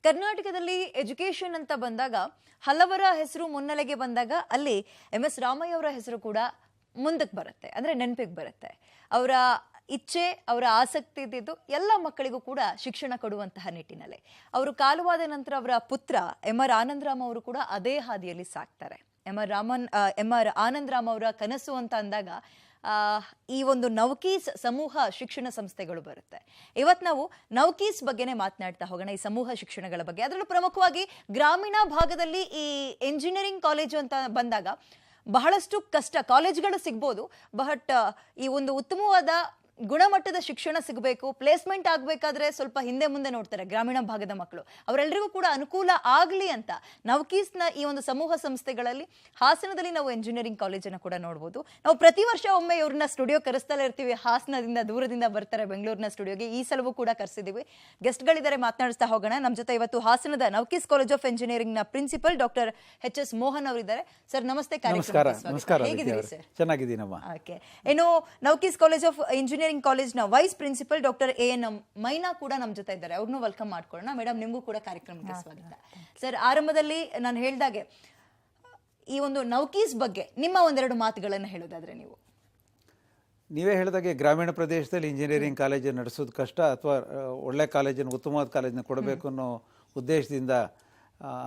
ಕರ್ನಾಟಕದಲ್ಲಿ ಎಜುಕೇಶನ್ ಅಂತ ಬಂದಾಗ ಹಲವರ ಹೆಸರು ಮುನ್ನೆಲೆಗೆ ಬಂದಾಗ ಅಲ್ಲಿ MS ರಾಮಯ್ಯ ಅವರ ಹೆಸರು ಕೂಡ ಮುಂದಕ್ಕೆ ಬರುತ್ತೆ, ಅಂದ್ರೆ ನೆನಪಿಗೆ ಬರುತ್ತೆ. ಅವರ ಇಚ್ಛೆ, ಅವರ ಆಸಕ್ತಿ ಇದ್ದಿದ್ದು ಎಲ್ಲ ಮಕ್ಕಳಿಗೂ ಕೂಡ ಶಿಕ್ಷಣ ಕೊಡುವಂತಹ ನಿಟ್ಟಿನಲ್ಲಿ ಅವರು ಕಾಲವಾದ ನಂತರ ಅವರ ಪುತ್ರ MR ಆನಂದರಾಮ್ ಅವರು ಕೂಡ ಅದೇ ಹಾದಿಯಲ್ಲಿ ಸಾಕ್ತಾರೆ. MR ಆನಂದರಾಮ್ ಅವರ ಕನಸು ಅಂತ ಅಂದಾಗ ಈ ಒಂದು ನವಕೀಸ್ ಸಮೂಹ ಶಿಕ್ಷಣ ಸಂಸ್ಥೆಗಳು ಬರುತ್ತೆ. ಇವತ್ತು ನಾವು ನವಕೀಸ್ ಬಗ್ಗೆನೇ ಮಾತನಾಡ್ತಾ ಹೋಗೋಣ, ಈ ಸಮೂಹ ಶಿಕ್ಷಣಗಳ ಬಗ್ಗೆ. ಅದರಲ್ಲೂ ಪ್ರಮುಖವಾಗಿ ಗ್ರಾಮೀಣ ಭಾಗದಲ್ಲಿ ಈ ಎಂಜಿನಿಯರಿಂಗ್ ಕಾಲೇಜು ಅಂತ ಬಂದಾಗ ಬಹಳಷ್ಟು ಕಷ್ಟ. ಕಾಲೇಜ್ಗಳು ಸಿಗ್ಬೋದು, ಬಟ್ ಈ ಒಂದು ಉತ್ತಮವಾದ ಗುಣಮಟ್ಟದ ಶಿಕ್ಷಣ ಸಿಗಬೇಕು, ಪ್ಲೇಸ್ಮೆಂಟ್ ಆಗಬೇಕಾದ್ರೆ ಸ್ವಲ್ಪ ಹಿಂದೆ ಮುಂದೆ ನೋಡ್ತಾರೆ ಗ್ರಾಮೀಣ ಭಾಗದ ಮಕ್ಕಳು. ಅವರೆಲ್ಲರಿಗೂ ಕೂಡ ಅನುಕೂಲ ಆಗಲಿ ಅಂತ ನವಕೀಸ್ನ ಈ ಒಂದು ಸಮೂಹ ಸಂಸ್ಥೆಗಳಲ್ಲಿ ಹಾಸನದಲ್ಲಿ ನಾವು ಎಂಜಿನಿಯರಿಂಗ್ ಕಾಲೇಜನ್ನು ಕೂಡ ನೋಡ್ಬೋದು. ನಾವು ಪ್ರತಿ ವರ್ಷ ಒಮ್ಮೆ ಇವ್ರನ್ನ ಸ್ಟುಡಿಯೋ ಕರೆಸ್ತಲೇ ಇರ್ತೀವಿ. ಹಾಸನದಿಂದ ದೂರದಿಂದ ಬರ್ತಾರೆ ಬೆಂಗಳೂರಿನ ಸ್ಟುಡಿಯೋಗೆ. ಈ ಸಲವೂ ಕೂಡ ಕರೆಸಿದ್ದೀವಿ. ಗೆಸ್ಟ್ಗಳಿದ್ದಾರೆ, ಮಾತನಾಡಿಸ್ತಾ ಹೋಗೋಣ. ನಮ್ಮ ಜೊತೆ ಇವತ್ತು ಹಾಸನದ ನವಕೀಸ್ ಕಾಲೇಜ್ ಆಫ್ ಎಂಜಿನಿಯರಿಂಗ್ನ ಪ್ರಿನ್ಸಿಪಲ್ ಡಾಕ್ಟರ್ HS ಮೋಹನ್ ಅವರಿದ್ದಾರೆ. ಸರ್ ನಮಸ್ತೆ. ನಮಸ್ಕಾರ. ಹೇಗಿದ್ದೀರಿ ಸರ್? ಚೆನ್ನಾಗಿದ್ದೀನಮ್ಮ. ಓಕೆ. ಏನು ನವಕೀಸ್ ಕಾಲೇಜ್ ಆಫ್ ಎಂಜಿನಿಯರಿಂಗ್ ಕಾಲೇಜ್ನ vice principal doctor ANM Maina ಕೂಡ ನಮ್ಮ ಜೊತೆ ಇದ್ದಾರೆ. ಅವ್ರನ್ನೂ ವೆಲ್ಕಮ್ ಮಾಡ್ಕೊಳ್ಳೋಣ. ಮೇಡಮ್, ನಿಮಗೂ ಕೂಡ ಕಾರ್ಯಕ್ರಮಕ್ಕೆ ಸ್ವಾಗತ. ಸರ್, ಆರಂಭದಲ್ಲಿ ನಾನು ಹೇಳಿದಾಗೆ ಈ ಒಂದು ನವಕೀಸ್ ಬಗ್ಗೆ ನಿಮ್ಮ ಒಂದೆರಡು ಮಾತುಗಳನ್ನು ಹೇಳೋದಾದ್ರೆ ನೀವೇ ಹೇಳಿದಾಗೆ ಗ್ರಾಮೀಣ ಪ್ರದೇಶದಲ್ಲಿ ಇಂಜಿನಿಯರಿಂಗ್ ಕಾಲೇಜ್ ನಡೆಸೋದು ಕಷ್ಟ, ಅಥವಾ ಒಳ್ಳೆ ಕಾಲೇಜನ್ನು, ಉತ್ತಮವಾದ ಕಾಲೇಜನ್ನ ಕೊಡಬೇಕು ಅನ್ನೋ ಉದ್ದೇಶದಿಂದ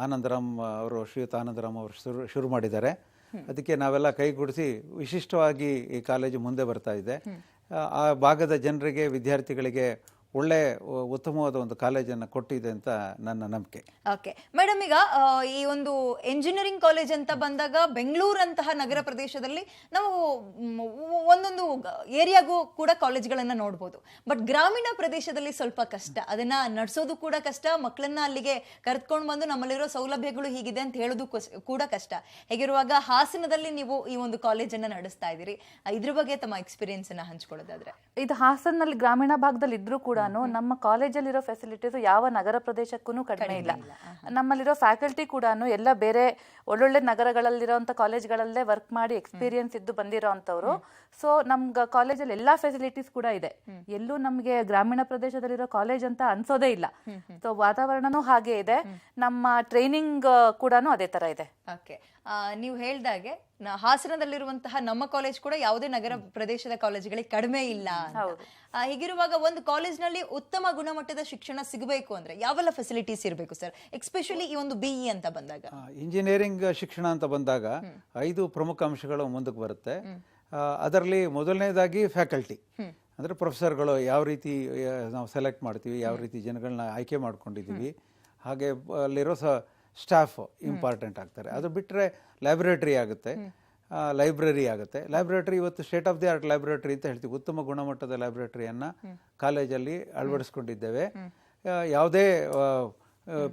ಆನಂದರಾಮ್ ಅವರು, ಶ್ರೀಯುತ ಆನಂದರಾಮ್ ಅವರು ಶುರು ಮಾಡಿದ್ದಾರೆ. ಅದಕ್ಕೆ ನಾವೆಲ್ಲ ಕೈಗೂಡಿಸಿ ವಿಶಿಷ್ಟವಾಗಿ ಈ ಕಾಲೇಜು ಮುಂದೆ ಬರ್ತಾ ಇದೆ. ಆ ಭಾಗದ ಜನರಿಗೆ, ವಿದ್ಯಾರ್ಥಿಗಳಿಗೆ ಒಳ್ಳೆ ಉತ್ತಮವಾದ ಒಂದು ಕಾಲೇಜನ್ನು ಕೊಟ್ಟಿದೆ ಅಂತ ನನ್ನ ನಂಬಿಕೆ. ಓಕೆ ಮೇಡಮ್, ಈಗ ಈ ಒಂದು ಎಂಜಿನಿಯರಿಂಗ್ ಕಾಲೇಜ್ ಅಂತ ಬಂದಾಗ ಬೆಂಗಳೂರಂತಹ ನಗರ ಪ್ರದೇಶದಲ್ಲಿ ನಾವು ಒಂದೊಂದು ಏರಿಯಾಗೂ ಕೂಡ ಕಾಲೇಜ್ಗಳನ್ನ ನೋಡ್ಬೋದು. ಬಟ್ ಗ್ರಾಮೀಣ ಪ್ರದೇಶದಲ್ಲಿ ಸ್ವಲ್ಪ ಕಷ್ಟ, ಅದನ್ನ ನಡೆಸೋದು ಕೂಡ ಕಷ್ಟ, ಮಕ್ಕಳನ್ನ ಅಲ್ಲಿಗೆ ಕರೆದುಕೊಂಡು ಬಂದು ನಮ್ಮಲ್ಲಿರೋ ಸೌಲಭ್ಯಗಳು ಹೀಗಿದೆ ಅಂತ ಹೇಳೋದು ಕೂಡ ಕಷ್ಟ. ಹೇಗಿರುವಾಗ ಹಾಸನದಲ್ಲಿ ನೀವು ಈ ಒಂದು ಕಾಲೇಜನ್ನು ನಡೆಸ್ತಾ ಇದ್ದೀರಿ, ಇದ್ರ ಬಗ್ಗೆ ತಮ್ಮ ಎಕ್ಸ್ಪೀರಿಯನ್ಸ್ ಅನ್ನ ಹಂಚ್ಕೊಳ್ಳೋದಾದ್ರೆ? ಇದು ಹಾಸನಲ್ಲಿ ಗ್ರಾಮೀಣ ಭಾಗದಲ್ಲಿ ಇದ್ರೂ ಕೂಡ ನಮ್ಮ ಕಾಲೇಜಲ್ಲಿರೋ ಫೆಸಿಲಿಟೀಸ್ ಯಾವ ನಗರ ಪ್ರದೇಶಕ್ಕೂ ಕಡಿಮೆ ಇಲ್ಲ. ನಮ್ಮಲ್ಲಿರೋ ಫ್ಯಾಕಲ್ಟಿ ಕೂಡ ಎಲ್ಲ ಬೇರೆ ಒಳ್ಳೊಳ್ಳೆ ನಗರಗಳಲ್ಲಿರೋಂಥ ಕಾಲೇಜ್ಗಳಲ್ಲೇ ವರ್ಕ್ ಮಾಡಿ ಎಕ್ಸ್ಪೀರಿಯನ್ಸ್ ಇದ್ದು ಬಂದಿರೋ ಅಂಥವ್ರು. ಸೊ ನಮ್ಗೆ ಕಾಲೇಜಲ್ಲಿ ಎಲ್ಲಾ ಫೆಸಿಲಿಟೀಸ್ ಕೂಡ ಇದೆ. ಎಲ್ಲೂ ನಮಗೆ ಗ್ರಾಮೀಣ ಪ್ರದೇಶದಲ್ಲಿರೋ ಕಾಲೇಜ್ ಅಂತ ಅನ್ಸೋದೇ ಇಲ್ಲ. ಸೊ ವಾತಾವರಣನೂ ಹಾಗೆ ಇದೆ, ನಮ್ಮ ಟ್ರೈನಿಂಗ್ ಕೂಡ ಅದೇ ತರ ಇದೆ. ಓಕೆ, ನೀವು ಹೇಳ್ದಾಗೆ ಹಾಸನದಲ್ಲಿರುವಂತಹ ನಮ್ಮ ಕಾಲೇಜ್ ಕೂಡ ಯಾವುದೇ ನಗರ ಪ್ರದೇಶದ ಕಾಲೇಜ್ಗಳಿಗೆ ಕಡಿಮೆ ಇಲ್ಲ. ಹೀಗಿರುವಾಗ ಒಂದು ಕಾಲೇಜ್ನಲ್ಲಿ ಉತ್ತಮ ಗುಣಮಟ್ಟದ ಶಿಕ್ಷಣ ಸಿಗಬೇಕು ಅಂದ್ರೆ ಯಾವೆಲ್ಲ ಫೆಸಿಲಿಟೀಸ್ ಇರಬೇಕು ಸರ್, ಎಸ್ಪೆಷಲಿ ಈ ಒಂದು BE ಅಂತ ಬಂದಾಗ? ಇಂಜಿನಿಯರಿಂಗ್ ಶಿಕ್ಷಣ ಅಂತ ಬಂದಾಗ 5 ಪ್ರಮುಖ ಅಂಶಗಳು ಮುಂದಕ್ಕೆ ಬರುತ್ತೆ. ಅದರಲ್ಲಿ ಮೊದಲನೇದಾಗಿ ಫ್ಯಾಕಲ್ಟಿ, ಅಂದರೆ ಪ್ರೊಫೆಸರ್ಗಳು ಯಾವ ರೀತಿ ನಾವು ಸೆಲೆಕ್ಟ್ ಮಾಡ್ತೀವಿ, ಯಾವ ರೀತಿ ಜನಗಳನ್ನ ಆಯ್ಕೆ ಮಾಡ್ಕೊಂಡಿದ್ದೀವಿ, ಹಾಗೆ ಅಲ್ಲಿರೋ ಸ್ಟಾಫ್ ಇಂಪಾರ್ಟೆಂಟ್ ಆಗ್ತಾರೆ. ಅದು ಬಿಟ್ಟರೆ ಲ್ಯಾಬೊರೇಟರಿ ಆಗುತ್ತೆ, ಲೈಬ್ರರಿ ಆಗುತ್ತೆ. ಲೈಬ್ರರಿ ಇವತ್ತು state of the art library ಅಂತ ಹೇಳ್ತೀವಿ. ಉತ್ತಮ ಗುಣಮಟ್ಟದ ಲೈಬ್ರರಿಯನ್ನು ಕಾಲೇಜಲ್ಲಿ ಅಳವಡಿಸ್ಕೊಂಡಿದ್ದೇವೆ. ಯಾವುದೇ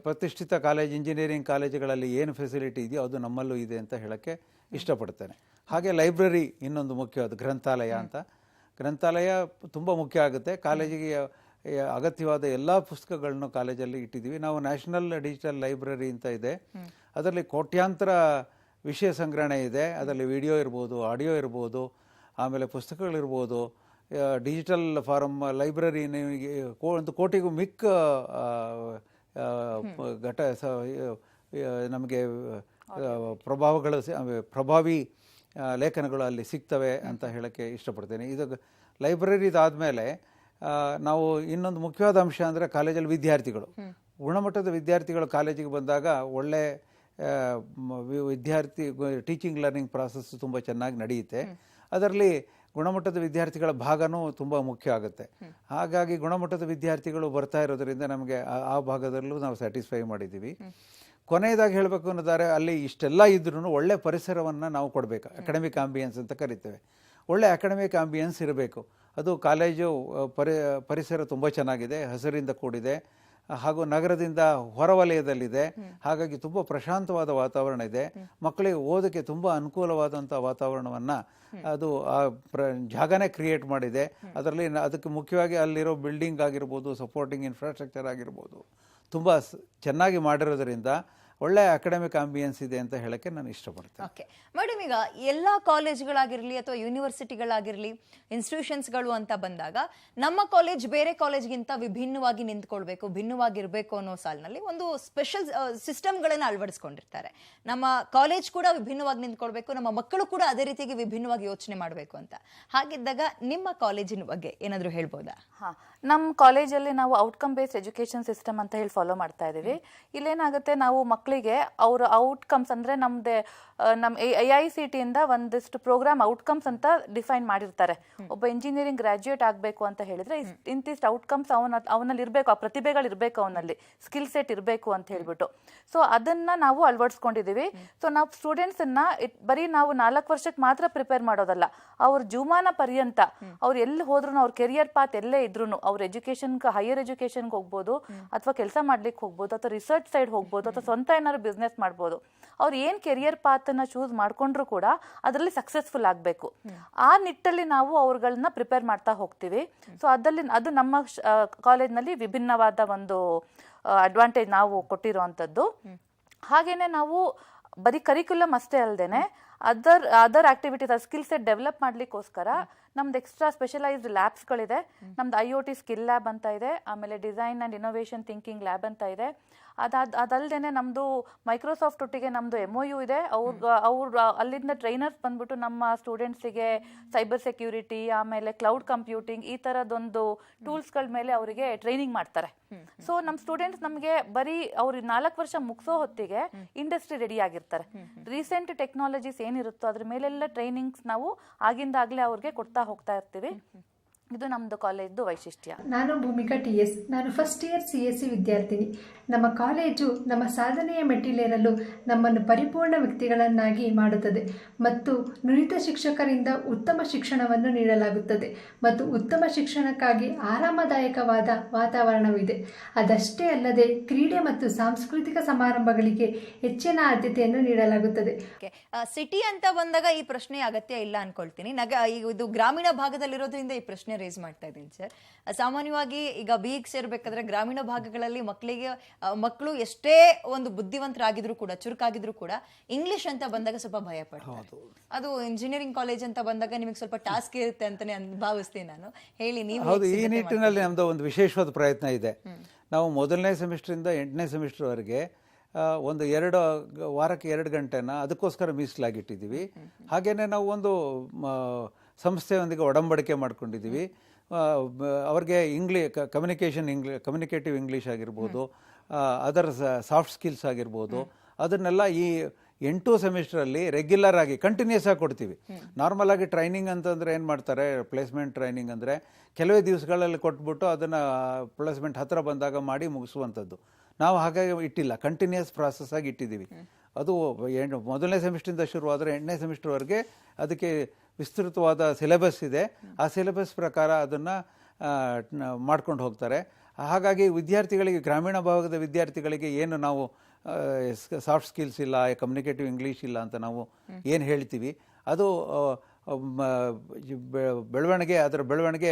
ಪ್ರತಿಷ್ಠಿತ ಕಾಲೇಜ್, ಇಂಜಿನಿಯರಿಂಗ್ ಕಾಲೇಜುಗಳಲ್ಲಿ ಏನು ಫೆಸಿಲಿಟಿ ಇದೆಯೋ ಅದು ನಮ್ಮಲ್ಲೂ ಇದೆ ಅಂತ ಹೇಳೋಕ್ಕೆ ಇಷ್ಟಪಡ್ತೇನೆ. ಹಾಗೆ ಲೈಬ್ರರಿ ಇನ್ನೊಂದು ಮುಖ್ಯವಾದ, ಗ್ರಂಥಾಲಯ ಅಂತ. ಗ್ರಂಥಾಲಯ ತುಂಬ ಮುಖ್ಯ ಆಗುತ್ತೆ. ಕಾಲೇಜಿಗೆ ಅಗತ್ಯವಾದ ಎಲ್ಲ ಪುಸ್ತಕಗಳನ್ನು ಕಾಲೇಜಲ್ಲಿ ಇಟ್ಟಿದ್ದೀವಿ ನಾವು. ನ್ಯಾಷನಲ್ ಡಿಜಿಟಲ್ ಲೈಬ್ರರಿ ಅಂತ ಇದೆ, ಅದರಲ್ಲಿ ಕೋಟ್ಯಾಂತರ ವಿಷಯ ಸಂಗ್ರಹಣೆ ಇದೆ. ಅದರಲ್ಲಿ ವಿಡಿಯೋ ಇರ್ಬೋದು, ಆಡಿಯೋ ಇರ್ಬೋದು, ಆಮೇಲೆ ಪುಸ್ತಕಗಳಿರ್ಬೋದು. ಡಿಜಿಟಲ್ ಫಾರಮ್ ಲೈಬ್ರರಿ ಒಂದು ಕೋಟಿಗೂ ಮಿಕ್ಕ ನಮಗೆ ಪ್ರಭಾವಿ ಲೇಖನಗಳು ಅಲ್ಲಿ ಸಿಗ್ತವೆ ಅಂತ ಹೇಳೋಕ್ಕೆ ಇಷ್ಟಪಡ್ತೇನೆ. ಇದು ಲೈಬ್ರರಿದಾದಮೇಲೆ ನಾವು ಇನ್ನೊಂದು ಮುಖ್ಯವಾದ ಅಂಶ ಅಂದರೆ ಕಾಲೇಜಲ್ಲಿ ವಿದ್ಯಾರ್ಥಿಗಳು, ಗುಣಮಟ್ಟದ ವಿದ್ಯಾರ್ಥಿಗಳು ಕಾಲೇಜಿಗೆ ಬಂದಾಗ ಒಳ್ಳೆ ಟೀಚಿಂಗ್ ಲರ್ನಿಂಗ್ ಪ್ರಾಸೆಸ್ ತುಂಬ ಚೆನ್ನಾಗಿ ನಡೆಯುತ್ತೆ. ಅದರಲ್ಲಿ ಗುಣಮಟ್ಟದ ವಿದ್ಯಾರ್ಥಿಗಳ ಭಾಗನೂ ತುಂಬ ಮುಖ್ಯ ಆಗುತ್ತೆ. ಹಾಗಾಗಿ ಗುಣಮಟ್ಟದ ವಿದ್ಯಾರ್ಥಿಗಳು ಬರ್ತಾ ಇರೋದ್ರಿಂದ ನಮಗೆ ಆ ಭಾಗದಲ್ಲೂ ನಾವು ಸ್ಯಾಟಿಸ್ಫೈ ಮಾಡಿದ್ದೀವಿ. ಕೊನೆಯದಾಗಿ ಹೇಳಬೇಕು ಅನ್ನೋದಾದ್ರೆ, ಅಲ್ಲಿ ಇಷ್ಟೆಲ್ಲ ಇದ್ರೂ ಒಳ್ಳೆ ಪರಿಸರವನ್ನು ನಾವು ಕೊಡಬೇಕು. ಅಕಾಡೆಮಿಕ್ ಆಂಬಿಯನ್ಸ್ ಅಂತ ಕರಿತೇವೆ. ಒಳ್ಳೆ ಅಕಾಡೆಮಿಕ್ ಆಂಬಿಯನ್ಸ್ ಇರಬೇಕು. ಅದು ಕಾಲೇಜು ಪರಿಸರ ತುಂಬ ಚೆನ್ನಾಗಿದೆ, ಹಸಿರಿಂದ ಕೂಡಿದೆ, ಹಾಗೂ ನಗರದಿಂದ ಹೊರವಲಯದಲ್ಲಿದೆ. ಹಾಗಾಗಿ ತುಂಬ ಪ್ರಶಾಂತವಾದ ವಾತಾವರಣ ಇದೆ. ಮಕ್ಕಳಿಗೆ ಓದೋಕ್ಕೆ ತುಂಬ ಅನುಕೂಲವಾದಂಥ ವಾತಾವರಣವನ್ನು ಅದು ಆ ಜಾಗನೇ ಕ್ರಿಯೇಟ್ ಮಾಡಿದೆ. ಅದರಲ್ಲಿ ಅದಕ್ಕೆ ಮುಖ್ಯವಾಗಿ ಅಲ್ಲಿರೋ ಬಿಲ್ಡಿಂಗ್ ಆಗಿರ್ಬೋದು, ಸಪೋರ್ಟಿಂಗ್ ಇನ್ಫ್ರಾಸ್ಟ್ರಕ್ಚರ್ ಆಗಿರ್ಬೋದು, ತುಂಬ ಚೆನ್ನಾಗಿ ಮಾಡಿರೋದ್ರಿಂದ ಒಳ್ಳೆ ಅಕಾಡೆಮಿಕ್ ಆಂಬಿಯನ್ಸ್ ಇದೆ ಅಂತ ಹೇಳಕ್ಕೆ ನಾನು ಇಷ್ಟಪಡ್ತೇನೆ. ಓಕೆ ಮೇಡಮ್, ಈಗ ಎಲ್ಲ ಕಾಲೇಜ್ಗಳಾಗಿರಲಿ ಅಥವಾ ಯೂನಿವರ್ಸಿಟಿಗಳಾಗಿರಲಿ, ಇನ್ಸ್ಟಿಟ್ಯೂಷನ್ಸ್ಗಳು ಅಂತ ಬಂದಾಗ ನಮ್ಮ ಕಾಲೇಜ್ ಬೇರೆ ಕಾಲೇಜ್ಗಿಂತ ವಿಭಿನ್ನವಾಗಿ ನಿಂತ್ಕೊಳ್ಬೇಕು, ಭಿನ್ನವಾಗಿರಬೇಕು ಅನ್ನೋ ಸಾಲಿನಲ್ಲಿ ಒಂದು ಸ್ಪೆಷಲ್ ಸಿಸ್ಟಮ್ಗಳನ್ನು ಅಳವಡಿಸ್ಕೊಂಡಿರ್ತಾರೆ. ನಮ್ಮ ಕಾಲೇಜ್ ಕೂಡ ವಿಭಿನ್ನವಾಗಿ ನಿಂತ್ಕೊಳ್ಬೇಕು, ನಮ್ಮ ಮಕ್ಕಳು ಕೂಡ ಅದೇ ರೀತಿಯಾಗಿ ವಿಭಿನ್ನವಾಗಿ ಯೋಚನೆ ಮಾಡಬೇಕು ಅಂತ. ಹಾಗಿದ್ದಾಗ ನಿಮ್ಮ ಕಾಲೇಜಿನ ಬಗ್ಗೆ ಏನಾದರೂ ಹೇಳ್ಬೋದಾ? ನಮ್ಮ ಕಾಲೇಜಲ್ಲಿ ನಾವು ಔಟ್ಕಮ್ ಬೇಸ್ಡ್ ಎಜುಕೇಷನ್ ಸಿಸ್ಟಮ್ ಅಂತ ಹೇಳಿ ಫಾಲೋ ಮಾಡ್ತಾ ಇದ್ದೀವಿ. ಇಲ್ಲೇನಾಗುತ್ತೆ, ನಾವು ಮಕ್ಕಳಿಗೆ ಅವರ ಔಟ್ಕಮ್ಸ್ ಅಂದರೆ ನಮ್ಮದೇ ನಮ್ಮ AICT ಇಂದ ಒಂದಿಷ್ಟು ಪ್ರೋಗ್ರಾಮ್ ಔಟ್ಕಮ್ಸ್ ಅಂತ ಡಿಫೈನ್ ಮಾಡಿರ್ತಾರೆ. ಒಬ್ಬ ಇಂಜಿನಿಯರಿಂಗ್ ಗ್ರಾಜ್ಯುಯೇಟ್ ಆಗಬೇಕು ಅಂತ ಹೇಳಿದ್ರೆ ಇಂತಿಷ್ಟು ಔಟ್ಕಮ್ಸ್ ಅವನಲ್ಲಿ ಇರಬೇಕು, ಆ ಪ್ರತಿಭೆಗಳು ಇರಬೇಕು, ಅವನಲ್ಲಿ ಸ್ಕಿಲ್ ಸೆಟ್ ಇರಬೇಕು ಅಂತ ಹೇಳ್ಬಿಟ್ಟು. ಸೊ ಅದನ್ನ ನಾವು ಅಳವಡಿಸ್ಕೊಂಡಿದ್ದೀವಿ. ಸೊ ನಾವು ಸ್ಟೂಡೆಂಟ್ಸನ್ನ ಬರೀ ನಾವು 4 ವರ್ಷಕ್ಕೆ ಮಾತ್ರ ಪ್ರಿಪೇರ್ ಮಾಡೋದಲ್ಲ, ಅವ್ರ ಜೀವಮಾನ ಪರ್ಯಂತ ಅವ್ರು ಎಲ್ಲಿ ಹೋದ್ರು, ಅವ್ರ ಕೆರಿಯರ್ ಪಾತ್ ಎಲ್ಲೇ ಇದ್ರು, ಅವ್ರ ಎಜುಕೇಶನ್ಗೆ, ಹೈಯರ್ ಎಜುಕೇಶನ್ಗೆ ಹೋಗ್ಬೋದು, ಅಥವಾ ಕೆಲಸ ಮಾಡ್ಲಿಕ್ಕೆ ಹೋಗ್ಬೋದು, ಅಥವಾ ರಿಸರ್ಚ್ ಸೈಡ್ ಹೋಗ್ಬೋದು, ಅಥವಾ ಸ್ವಂತ ಏನಾದ್ರು ಬಿಸ್ನೆಸ್ ಮಾಡ್ಬೋದು. ಅವ್ರು ಏನು ಕೆರಿಯರ್ ಪಾತನ್ನ ಚೂಸ್ ಮಾಡ್ಕೊಂಡ್ರು ಕೂಡ ಅದರಲ್ಲಿ ಸಕ್ಸಸ್ಫುಲ್ ಆಗಬೇಕು. ಆ ನಿಟ್ಟಲ್ಲಿ ನಾವು ಅವ್ರುಗಳನ್ನ ಪ್ರಿಪೇರ್ ಮಾಡ್ತಾ ಹೋಗ್ತೀವಿ. ಸೊ ಅದು ನಮ್ಮ ಕಾಲೇಜ್ನಲ್ಲಿ ವಿಭಿನ್ನವಾದ ಒಂದು ಅಡ್ವಾಂಟೇಜ್ ನಾವು ಕೊಟ್ಟಿರೋವಂಥದ್ದು. ಹಾಗೇನೆ ನಾವು ಬರೀ ಕರಿಕ್ಯುಲಮ್ ಅಷ್ಟೇ ಅಲ್ಲದೇನೆ other activities, skill set develop ಮಾಡ್ಲಿಕ್ಕೋಸ್ಕರ ನಮ್ದು ಎಕ್ಸ್ಟ್ರಾ ಸ್ಪೆಷಲೈಸ್ಡ್ ಲ್ಯಾಬ್ಸ್ಗಳಿದೆ. ನಮ್ದು IoT ಸ್ಕಿಲ್ ಲ್ಯಾಬ್ ಅಂತ ಇದೆ, ಆಮೇಲೆ design and innovation thinking lab ಅಂತ ಇದೆ. ಅದಲ್ಲದೆ ನಮ್ಮದು ಮೈಕ್ರೋಸಾಫ್ಟ್ ಒಟ್ಟಿಗೆ ನಮ್ಮದು MOU ಇದೆ. ಅವ್ರು ಅಲ್ಲಿಂದ ಟ್ರೈನರ್ಸ್ ಬಂದ್ಬಿಟ್ಟು ನಮ್ಮ ಸ್ಟೂಡೆಂಟ್ಸಿಗೆ ಸೈಬರ್ ಸೆಕ್ಯೂರಿಟಿ, ಆಮೇಲೆ ಕ್ಲೌಡ್ ಕಂಪ್ಯೂಟಿಂಗ್, ಈ ಥರದೊಂದು ಟೂಲ್ಸ್ಗಳ ಮೇಲೆ ಅವರಿಗೆ ಟ್ರೈನಿಂಗ್ ಮಾಡ್ತಾರೆ. ಸೊ ನಮ್ಮ ಸ್ಟೂಡೆಂಟ್ಸ್ ನಮಗೆ ಬರೀ ಅವ್ರು 4 ವರ್ಷ ಮುಗಿಸೋ ಹೊತ್ತಿಗೆ ಇಂಡಸ್ಟ್ರಿ ರೆಡಿ ಆಗಿರ್ತಾರೆ. ರೀಸೆಂಟ್ ಟೆಕ್ನಾಲಜೀಸ್ ಏನಿರುತ್ತೋ ಅದ್ರ ಮೇಲೆಲ್ಲ ಟ್ರೈನಿಂಗ್ಸ್ ನಾವು ಆಗಿಂದಾಗಲೇ ಅವ್ರಿಗೆ ಕೊಡ್ತಾ ಹೋಗ್ತಾ ಇರ್ತೀವಿ. ಇದು ನಮ್ಮದು ಕಾಲೇಜ್ದು ವೈಶಿಷ್ಟ್ಯ. ನಾನು ಭೂಮಿಕಾ TS. ನಾನು ಫಸ್ಟ್ ಇಯರ್ CSE ವಿದ್ಯಾರ್ಥಿನಿ. ನಮ್ಮ ಕಾಲೇಜು ನಮ್ಮ ಸಾಧನೆಯ ಮೆಟ್ಟಿಲೇರಲು ನಮ್ಮನ್ನು ಪರಿಪೂರ್ಣ ವ್ಯಕ್ತಿಗಳನ್ನಾಗಿ ಮಾಡುತ್ತದೆ ಮತ್ತು ನುರಿತ ಶಿಕ್ಷಕರಿಂದ ಉತ್ತಮ ಶಿಕ್ಷಣವನ್ನು ನೀಡಲಾಗುತ್ತದೆ ಮತ್ತು ಉತ್ತಮ ಶಿಕ್ಷಣಕ್ಕಾಗಿ ಆರಾಮದಾಯಕವಾದ ವಾತಾವರಣವಿದೆ. ಅದಷ್ಟೇ ಅಲ್ಲದೆ ಕ್ರೀಡೆ ಮತ್ತು ಸಾಂಸ್ಕೃತಿಕ ಸಮಾರಂಭಗಳಿಗೆ ಹೆಚ್ಚಿನ ಆದ್ಯತೆಯನ್ನು ನೀಡಲಾಗುತ್ತದೆ. ಸಿಟಿ ಅಂತ ಬಂದಾಗ ಈ ಪ್ರಶ್ನೆ ಅಗತ್ಯ ಇಲ್ಲ ಅನ್ಕೊಳ್ತೀನಿ. ಇದು ಗ್ರಾಮೀಣ ಭಾಗದಲ್ಲಿರೋದ್ರಿಂದ ಈ ಪ್ರಶ್ನೆ ರೇಸ್ ಮಾಡ್ತಾ ಇದ್ದೀನಿ ಸರ್. ಸಾಮಾನ್ಯವಾಗಿ ಈಗ BEಗೆ ಸೇರ್ಬೇಕಾದ್ರೆ ಗ್ರಾಮೀಣ ಭಾಗಗಳಲ್ಲಿ ಮಕ್ಕಳು ಎಷ್ಟೇ ಒಂದು ಬುದ್ಧಿವಂತರಾಗಿದ್ರು ಕೂಡ, ಚುರುಕಾಗಿದ್ರು ಕೂಡ, ಇಂಗ್ಲಿಷ್ ಅಂತ ಬಂದಾಗ ಸ್ವಲ್ಪ ಭಯ ಪಡ್ತಾರೆ. ಅದು ಇಂಜಿನಿಯರಿಂಗ್ ಕಾಲೇಜ್ ಅಂತ ಬಂದಾಗ ನಿಮಗೆ ಸ್ವಲ್ಪ ಟಾಸ್ಕ್ ಇರುತ್ತೆ ಅಂತಾನೆ ಭಾವಿಸ್ತೀನಿ ನಾನು. ಹೇಳಿ ನೀವು. ಹೌದು, ಈ ನಿಟ್ಟಿನಲ್ಲಿ ನಮ್ದು ಒಂದು ವಿಶೇಷವಾದ ಪ್ರಯತ್ನ ಇದೆ. ನಾವು 1ನೇ ಸೆಮಿಸ್ಟರಿಂದ 8ನೇ ಸೆಮಿಸ್ಟರ್ವರೆಗೆ ಒಂದು 2 ವಾರಕ್ಕೆ 2 ಗಂಟೆನ ಅದಕ್ಕೋಸ್ಕರ ಮೀಸಲಾಗಿಟ್ಟಿದ್ದೀವಿ. ಹಾಗೇನೆ ನಾವು ಒಂದು ಸಂಸ್ಥೆಯೊಂದಿಗೆ ಒಡಂಬಡಿಕೆ ಮಾಡ್ಕೊಂಡಿದ್ದೀವಿ. ಅವ್ರಿಗೆ ಕಮ್ಯುನಿಕೇಟಿವ್ ಇಂಗ್ಲೀಷ್ ಆಗಿರ್ಬೋದು, ಅದರ್ ಸಾಫ್ಟ್ ಸ್ಕಿಲ್ಸ್ ಆಗಿರ್ಬೋದು, ಅದನ್ನೆಲ್ಲ ಈ 8 ಸೆಮಿಸ್ಟ್ರಲ್ಲಿ ರೆಗ್ಯುಲರ್ ಆಗಿ ಕಂಟಿನ್ಯೂಸ್ ಆಗಿ ಕೊಡ್ತೀವಿ. ನಾರ್ಮಲ್ ಆಗಿ ಟ್ರೈನಿಂಗ್ ಅಂತಂದರೆ ಏನು ಮಾಡ್ತಾರೆ, ಪ್ಲೇಸ್ಮೆಂಟ್ ಟ್ರೈನಿಂಗ್ ಅಂದರೆ ಕೆಲವೇ ದಿವಸಗಳಲ್ಲಿ ಕೊಟ್ಬಿಟ್ಟು ಅದನ್ನು ಪ್ಲೇಸ್ಮೆಂಟ್ ಹತ್ತಿರ ಬಂದಾಗ ಮಾಡಿ ಮುಗಿಸುವಂಥದ್ದು. ನಾವು ಹಾಗಾಗಿ ಇಟ್ಟಿಲ್ಲ, ಕಂಟಿನ್ಯೂಸ್ ಪ್ರಾಸೆಸ್ ಆಗಿ ಇಟ್ಟಿದ್ದೀವಿ. ಅದು 1ನೇ ಸೆಮಿಸ್ಟ್ರಿಂದ ಶುರುವಾದರೆ 8ನೇ ಸೆಮಿಸ್ಟರ್ವರೆಗೆ ಅದಕ್ಕೆ ವಿಸ್ತೃತವಾದ ಸಿಲೆಬಸ್ ಇದೆ. ಆ ಸಿಲೆಬಸ್ ಪ್ರಕಾರ ಅದನ್ನು ಮಾಡ್ಕೊಂಡು ಹೋಗ್ತಾರೆ. ಹಾಗಾಗಿ ವಿದ್ಯಾರ್ಥಿಗಳಿಗೆ, ಗ್ರಾಮೀಣ ಭಾಗದ ವಿದ್ಯಾರ್ಥಿಗಳಿಗೆ ಏನು ನಾವು ಸಾಫ್ಟ್ ಸ್ಕಿಲ್ಸ್ ಇಲ್ಲ, ಕಮ್ಯುನಿಕೇಟಿವ್ ಇಂಗ್ಲೀಷ್ ಇಲ್ಲ ಅಂತ ನಾವು ಏನು ಹೇಳ್ತೀವಿ, ಅದು ಅದರ ಬೆಳವಣಿಗೆ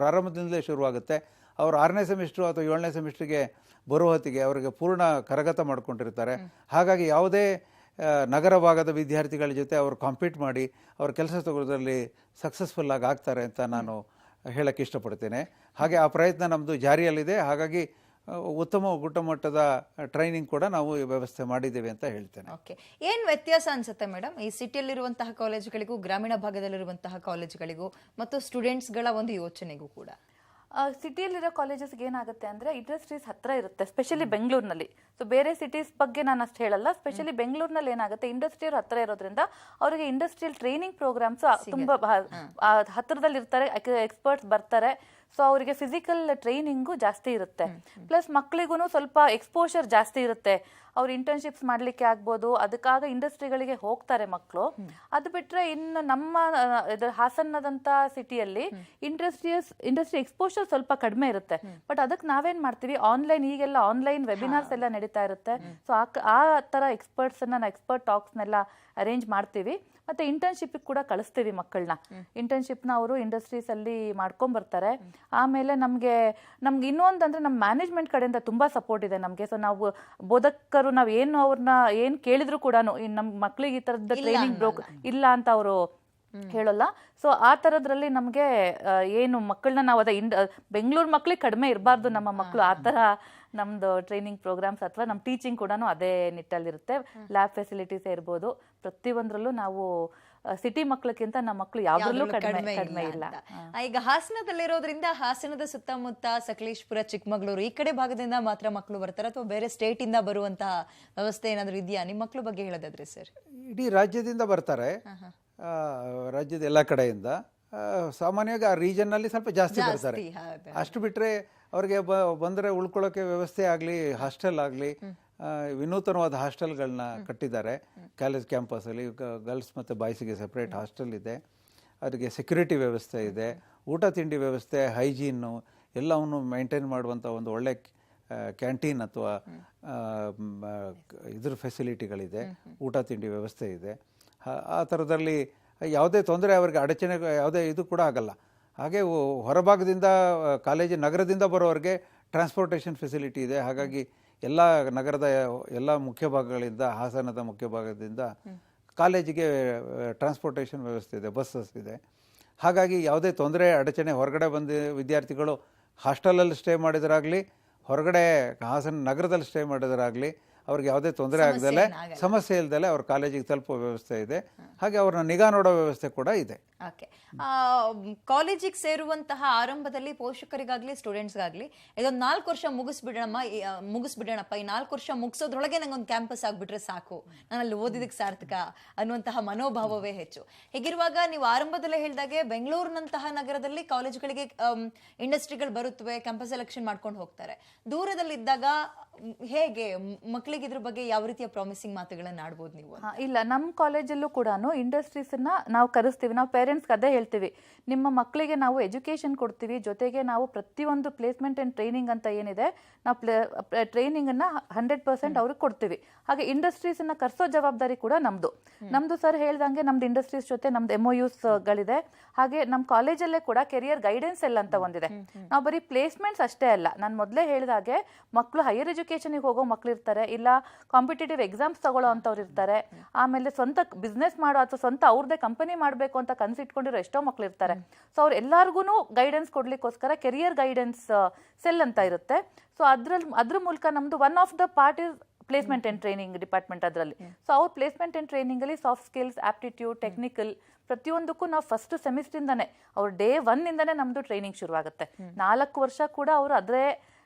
ಪ್ರಾರಂಭದಿಂದಲೇ ಶುರುವಾಗುತ್ತೆ. ಅವರು 6ನೇ ಸೆಮಿಸ್ಟ್ರು ಅಥವಾ 7ನೇ ಸೆಮಿಸ್ಟ್ರಿಗೆ ಬರೋ ಹೊತ್ತಿಗೆ ಅವರಿಗೆ ಪೂರ್ಣ ಕರಗತ ಮಾಡ್ಕೊಂಡಿರ್ತಾರೆ. ಹಾಗಾಗಿ ಯಾವುದೇ ನಗರ ಭಾಗದ ವಿದ್ಯಾರ್ಥಿಗಳ ಜೊತೆ ಅವರು ಕಾಂಪೀಟ್ ಮಾಡಿ ಅವ್ರ ಕೆಲಸ ತಗೊಳ್ಳೋದ್ರಲ್ಲಿ ಸಕ್ಸಸ್ಫುಲ್ ಆಗಿ ಆಗ್ತಾರೆ ಅಂತ ನಾನು ಹೇಳಕ್ಕೆ ಇಷ್ಟಪಡ್ತೇನೆ. ಹಾಗೆ ಆ ಪ್ರಯತ್ನ ನಮ್ಮದು ಜಾರಿಯಲ್ಲಿದೆ. ಹಾಗಾಗಿ ಉತ್ತಮ ಗುಣಮಟ್ಟದ ಟ್ರೈನಿಂಗ್ ಕೂಡ ನಾವು ವ್ಯವಸ್ಥೆ ಮಾಡಿದ್ದೇವೆ ಅಂತ ಹೇಳ್ತೇನೆ. ಓಕೆ, ಏನು ವ್ಯತ್ಯಾಸ ಅನ್ಸುತ್ತೆ ಮೇಡಮ್ ಈ ಸಿಟಿಯಲ್ಲಿರುವಂತಹ ಕಾಲೇಜುಗಳಿಗೂ ಗ್ರಾಮೀಣ ಭಾಗದಲ್ಲಿರುವಂತಹ ಕಾಲೇಜುಗಳಿಗೂ ಮತ್ತು ಸ್ಟೂಡೆಂಟ್ಸ್ಗಳ ಒಂದು ಯೋಚನೆಗೂ ಕೂಡ? ಸಿಟಿಯಲ್ಲಿರೋ ಕಾಲೇಜಸ್ಗೆ ಏನಾಗುತ್ತೆ ಅಂದರೆ ಇಂಡಸ್ಟ್ರೀಸ್ ಹತ್ತಿರ ಇರುತ್ತೆ, ಸ್ಪೆಷಲಿ ಬೆಂಗಳೂರಿನಲ್ಲಿ. ಸೊ ಬೇರೆ ಸಿಟೀಸ್ ಬಗ್ಗೆ ನಾನು ಅಷ್ಟು ಹೇಳಲ್ಲ. ಸ್ಪೆಷಲಿ ಬೆಂಗಳೂರಿನಲ್ಲಿ ಏನಾಗುತ್ತೆ, ಇಂಡಸ್ಟ್ರಿಯವ್ರು ಹತ್ತಿರ ಇರೋದ್ರಿಂದ ಅವರಿಗೆ ಇಂಡಸ್ಟ್ರಿಯಲ್ ಟ್ರೈನಿಂಗ್ ಪ್ರೋಗ್ರಾಮ್ಸ್ ತುಂಬ ಹತ್ತಿರದಲ್ಲಿ ಇರ್ತಾರೆ, ಎಕ್ಸ್ಪರ್ಟ್ಸ್ ಬರ್ತಾರೆ. ಸೊ ಅವರಿಗೆ ಫಿಸಿಕಲ್ ಟ್ರೈನಿಂಗು ಜಾಸ್ತಿ ಇರುತ್ತೆ. ಪ್ಲಸ್ ಮಕ್ಕಳಿಗೂ ಸ್ವಲ್ಪ ಎಕ್ಸ್ಪೋಷರ್ ಜಾಸ್ತಿ ಇರುತ್ತೆ. ಅವ್ರು ಇಂಟರ್ನ್ಶಿಪ್ಸ್ ಮಾಡಲಿಕ್ಕೆ ಆಗ್ಬೋದು, ಅದಕ್ಕಾಗ ಇಂಡಸ್ಟ್ರಿಗಳಿಗೆ ಹೋಗ್ತಾರೆ ಮಕ್ಕಳು. ಅದು ಬಿಟ್ಟರೆ ಇನ್ನು ನಮ್ಮ ಹಾಸನ್ನದಂಥ ಸಿಟಿಯಲ್ಲಿ ಇಂಡಸ್ಟ್ರಿ ಎಕ್ಸ್ಪೋಷರ್ ಸ್ವಲ್ಪ ಕಡಿಮೆ ಇರುತ್ತೆ. ಬಟ್ ಅದಕ್ಕೆ ನಾವೇನು ಮಾಡ್ತೀವಿ, ಈಗೆಲ್ಲ ಆನ್ಲೈನ್ ವೆಬಿನಾರ್ಸ್ ಎಲ್ಲ ನಡೀತಾ ಇರುತ್ತೆ. ಸೊ ಆ ಥರ ಎಕ್ಸ್ಪರ್ಟ್ ಟಾಕ್ಸ್ನೆಲ್ಲ ಅರೇಂಜ್ ಮಾಡ್ತೀವಿ. ಮತ್ತು ಇಂಟರ್ನ್ಶಿಪ್ಗೆ ಕೂಡ ಕಳಿಸ್ತೀವಿ ಮಕ್ಕಳನ್ನ. ಇಂಟರ್ನ್ಶಿಪ್ನ ಅವರು ಇಂಡಸ್ಟ್ರೀಸಲ್ಲಿ ಮಾಡ್ಕೊಂಬರ್ತಾರೆ. ಆಮೇಲೆ ನಮಗೆ ಇನ್ನೊಂದು ಅಂದರೆ ನಮ್ಮ ಮ್ಯಾನೇಜ್ಮೆಂಟ್ ಕಡೆಯಿಂದ ತುಂಬ ಸಪೋರ್ಟ್ ಇದೆ ನಮಗೆ. ಸೊ ನಾವು ಬೋಧಕರು ನಾವು ಅವ್ರನ್ನ ಏನು ಕೇಳಿದ್ರು ಕೂಡ ನಮ್ಮ ಮಕ್ಳಿಗೆ ಈ ಥರದ ಟ್ರೈನಿಂಗ್ ಇಲ್ಲ ಅಂತ ಅವರು ಹೇಳೋಲ್ಲ. ಸೊ ಆ ಥರದ್ರಲ್ಲಿ ನಮಗೆ ಏನು ಮಕ್ಕಳನ್ನ ನಾವು ಬೆಂಗಳೂರು ಮಕ್ಳಿಗೆ ಕಡಿಮೆ ಇರಬಾರ್ದು ನಮ್ಮ ಮಕ್ಕಳು, ಆ ಥರ ನಮ್ಮದು ಟ್ರೈನಿಂಗ್ ಪ್ರೋಗ್ರಾಮ್ಸ್ ಅಥವಾ ನಮ್ಮ ಟೀಚಿಂಗ್ ಕೂಡ ಅದೇ ನಿಟ್ಟಲ್ಲಿರುತ್ತೆ. ಲ್ಯಾಬ್ ಫೆಸಿಲಿಟೀಸ್ ಇರ್ಬೋದು, ಪ್ರತಿಯೊಂದರಲ್ಲೂ ನಾವು ಸಿಟಿ ಮಕ್ಕಳಕ್ಕಿಂತ ನಮ್ಮ ಮಕ್ಕಳು ಯಾವ್ದ್ರಲ್ಲೂ ಕಡಿಮೆ ಇಲ್ಲ. ಈಗ ಹಾಸನದಲ್ಲಿರೋದ್ರಿಂದ ಹಾಸನದ ಸುತ್ತಮುತ್ತ ಸಕಲೇಶ್ಪುರ, ಚಿಕ್ಕಮಗಳೂರು ಈ ಕಡೆ ಭಾಗದಿಂದ ಮಾತ್ರ ಮಕ್ಕಳು ಬರ್ತಾರೆ ಅಥವಾ ಬೇರೆ ಸ್ಟೇಟ್ ಇಂದ ಬರುವಂತಹ ವ್ಯವಸ್ಥೆ ಏನಾದ್ರು ಇದೆಯಾ? ನಿಮ್ಮ ಮಕ್ಕಳು ಬಗ್ಗೆ ಹೇಳೋದಾದ್ರೆ ಸರ್? ಇಡೀ ರಾಜ್ಯದಿಂದ ಬರ್ತಾರೆ, ರಾಜ್ಯದ ಎಲ್ಲ ಕಡೆಯಿಂದ. ಸಾಮಾನ್ಯವಾಗಿ ಆ ರೀಜನ್ನಲ್ಲಿ ಸ್ವಲ್ಪ ಜಾಸ್ತಿ ಬರ್ತಾರೆ. ಅಷ್ಟು ಬಿಟ್ಟರೆ ಅವ್ರಿಗೆ ಬಂದರೆ ಉಳ್ಕೊಳ್ಳೋಕೆ ವ್ಯವಸ್ಥೆ ಆಗಲಿ, ಹಾಸ್ಟೆಲ್ ಆಗಲಿ, ವಿನೂತನವಾದ ಹಾಸ್ಟೆಲ್ಗಳನ್ನ ಕಟ್ಟಿದ್ದಾರೆ ಕಾಲೇಜ್ ಕ್ಯಾಂಪಸಲ್ಲಿ. ಗರ್ಲ್ಸ್ ಮತ್ತು ಬಾಯ್ಸಿಗೆ ಸಪ್ರೇಟ್ ಹಾಸ್ಟೆಲ್ ಇದೆ, ಅದಕ್ಕೆ ಸೆಕ್ಯೂರಿಟಿ ವ್ಯವಸ್ಥೆ ಇದೆ, ಊಟ ತಿಂಡಿ ವ್ಯವಸ್ಥೆ, ಹೈಜೀನು ಎಲ್ಲವನ್ನು ಮೇಂಟೈನ್ ಮಾಡುವಂಥ ಒಂದು ಒಳ್ಳೆ ಕ್ಯಾಂಟೀನ್ ಅಥವಾ ಇದ್ರ ಫೆಸಿಲಿಟಿಗಳಿದೆ, ಊಟ ತಿಂಡಿ ವ್ಯವಸ್ಥೆ ಇದೆ. ಆ ಥರದಲ್ಲಿ ಯಾವುದೇ ತೊಂದರೆ ಅವರಿಗೆ ಅಡಚಣೆ ಯಾವುದೇ ಇದು ಕೂಡ ಆಗಲ್ಲ. ಹಾಗೆ ಹೊರಭಾಗದಿಂದ ನಗರದಿಂದ ಬರೋರಿಗೆ ಟ್ರಾನ್ಸ್ಪೋರ್ಟೇಷನ್ ಫೆಸಿಲಿಟಿ ಇದೆ. ಹಾಗಾಗಿ ಎಲ್ಲ ನಗರದ ಎಲ್ಲ ಮುಖ್ಯ ಭಾಗಗಳಿಂದ, ಹಾಸನದ ಮುಖ್ಯ ಭಾಗದಿಂದ ಕಾಲೇಜಿಗೆ ಟ್ರಾನ್ಸ್ಪೋರ್ಟೇಷನ್ ವ್ಯವಸ್ಥೆ ಇದೆ, ಬಸ್ಸಸ್ ಇದೆ. ಹಾಗಾಗಿ ಯಾವುದೇ ತೊಂದರೆ ಅಡಚಣೆ ಹೊರಗಡೆ ಬಂದು ವಿದ್ಯಾರ್ಥಿಗಳು ಹಾಸ್ಟೆಲಲ್ಲಿ ಸ್ಟೇ ಮಾಡಿದರಾಗಲಿ, ಹೊರಗಡೆ ಹಾಸನ ನಗರದಲ್ಲಿ ಸ್ಟೇ ಮಾಡಿದರಾಗಲಿ ಅವ್ರಿಗೆ ಯಾವುದೇ ತೊಂದರೆ ಆಗದಲ್ಲೇ, ಸಮಸ್ಯೆ ಇಲ್ದಲೆ ಅವ್ರ ಕಾಲೇಜಿಗೆ ತಲುಪೋ ವ್ಯವಸ್ಥೆ ಇದೆ. ಹಾಗೆ ಅವ್ರನ್ನ ನಿಗಾ ನೋಡೋ ವ್ಯವಸ್ಥೆ ಕೂಡ ಇದೆ. ಓಕೆ, ಕಾಲೇಜಿಗೆ ಸೇರುವಂತಹ ಆರಂಭದಲ್ಲಿ ಪೋಷಕರಿಗಾಗ್ಲಿ ಸ್ಟೂಡೆಂಟ್ಸ್ಗಾಗ್ಲಿ ಇದೊಂದು 4 ವರ್ಷ ಮುಗಿಸ್ಬಿಡೋಣಪ್ಪ, ಈ 4 ವರ್ಷ ಮುಗಿಸೋದ್ರೊಳಗೆ ನಂಗೊಂದು ಕ್ಯಾಂಪಸ್ ಆಗ್ಬಿಟ್ರೆ ಸಾಕು, ನಾನು ಅಲ್ಲಿ ಓದಿದಕ್ಕೆ ಸಾರ್ಥಕ ಅನ್ನುವಂತಹ ಮನೋಭಾವವೇ ಹೆಚ್ಚು. ಹೀಗಿರುವಾಗ ನೀವು ಆರಂಭದಲ್ಲೇ ಹೇಳಿದಾಗೆ ಬೆಂಗಳೂರಿನಂತಹ ನಗರದಲ್ಲಿ ಕಾಲೇಜುಗಳಿಗೆ ಇಂಡಸ್ಟ್ರಿಗಳು ಬರುತ್ತವೆ, ಕ್ಯಾಂಪಸ್ ಸೆಲೆಕ್ಷನ್ ಮಾಡ್ಕೊಂಡು ಹೋಗ್ತಾರೆ. ದೂರದಲ್ಲಿದ್ದಾಗ ಹೇಗೆ ಮಕ್ಕಳಿಗೆ ಇದ್ರ ಬಗ್ಗೆ ಯಾವ ರೀತಿಯ ಪ್ರಾಮಿಸಿಂಗ್ ಮಾತುಗಳನ್ನ ಆಡ್ಬೋದು ನೀವು? ಇಲ್ಲ, ನಮ್ಮ ಕಾಲೇಜಲ್ಲೂ ಕೂಡ ಇಂಡಸ್ಟ್ರೀಸನ್ನ ನಾವು ಕರೆಸ್ತೀವಿ. ನಾವು ಪೇರೆಂಟ್ಸ್ಗೆ ಅದೇ ಹೇಳ್ತೀವಿ, ನಿಮ್ಮ ಮಕ್ಕಳಿಗೆ ನಾವು ಎಜುಕೇಷನ್ ಕೊಡ್ತೀವಿ, ಜೊತೆಗೆ ನಾವು ಪ್ರತಿಯೊಂದು ಪ್ಲೇಸ್ಮೆಂಟ್ ಆ್ಯಂಡ್ ಟ್ರೈನಿಂಗ್ ಅಂತ ಏನಿದೆ ನಾವು ಟ್ರೈನಿಂಗನ್ನು 100% ಅವ್ರಿಗೆ ಕೊಡ್ತೀವಿ. ಹಾಗೆ ಇಂಡಸ್ಟ್ರೀಸನ್ನ ಕರೆಸೋ ಜವಾಬ್ದಾರಿ ಕೂಡ ನಮ್ಮದು ಸರ್ ಹೇಳ್ದಂಗೆ ನಮ್ದು ಇಂಡಸ್ಟ್ರೀಸ್ ಜೊತೆ ನಮ್ದು MOUsಗಳಿದೆ. ಹಾಗೆ ನಮ್ಮ ಕಾಲೇಜಲ್ಲೇ ಕೂಡ ಕೆರಿಯರ್ ಗೈಡೆನ್ಸ್ ಎಲ್ಲ ಅಂತ ಒಂದಿದೆ. ನಾವು ಬರೀ ಪ್ಲೇಸ್ಮೆಂಟ್ಸ್ ಅಷ್ಟೇ ಅಲ್ಲ, ನಾನು ಮೊದಲೇ ಹೇಳಿದಾಗೆ ಮಕ್ಕಳು ಹೈಯರ್ ಎಜುಕೇಷನಿಗೆ ಹೋಗೋ ಮಕ್ಕಳು ಇರ್ತಾರೆ, ಇಲ್ಲ ಕಾಂಪಿಟೇಟಿವ್ ಎಕ್ಸಾಮ್ಸ್ ತಗೊಳ್ಳೋ ಅಂಥವ್ರು ಇರ್ತಾರೆ, ಆಮೇಲೆ ಸ್ವಂತ ಬಿಸ್ನೆಸ್ ಮಾಡೋ ಅಥವಾ ಸ್ವಂತ ಅವ್ರದ್ದೇ ಕಂಪನಿ ಮಾಡಬೇಕು ಅಂತ ಕನಸಿಟ್ಕೊಂಡಿರೋ ಎಷ್ಟೋ ಮಕ್ಕಳು ಇರ್ತಾರೆ. ಸೊ ಅವ್ರು ಎಲ್ಲರಿಗೂ ಗೈಡೆನ್ಸ್ ಕೊಡ್ಲಿಕ್ಕೋಸ್ಕರ ಕೆರಿಯರ್ ಗೈಡೆನ್ಸ್ ಸೆಲ್ ಅಂತ ಇರುತ್ತೆ. ಸೊ ಅದ್ರ ಮೂಲಕ ನಮ್ದು one of the part is placement and training department ಅದರಲ್ಲಿ. ಸೊ ಅವ್ರ ಪ್ಲೇಸ್ಮೆಂಟ್ ಆ್ಯಂಡ್ ಟ್ರೈನಿಂಗಲ್ಲಿ ಸಾಫ್ಟ್ ಸ್ಕಿಲ್ಸ್, ಆಪ್ಟಿಟ್ಯೂಡ್, ಟೆಕ್ನಿಕಲ್ ಪ್ರತಿಯೊಂದಕ್ಕೂ ನಾವು ಫಸ್ಟ್ ಸೆಮಿಸ್ಟ್ರಿಂದಾನೆ ಅವ್ರ ಡೇ 1 ನಮ್ದು ಟ್ರೈನಿಂಗ್ ಶುರುವಾಗುತ್ತೆ. 4 ವರ್ಷ ಕೂಡ ಅವರು ಅದೇ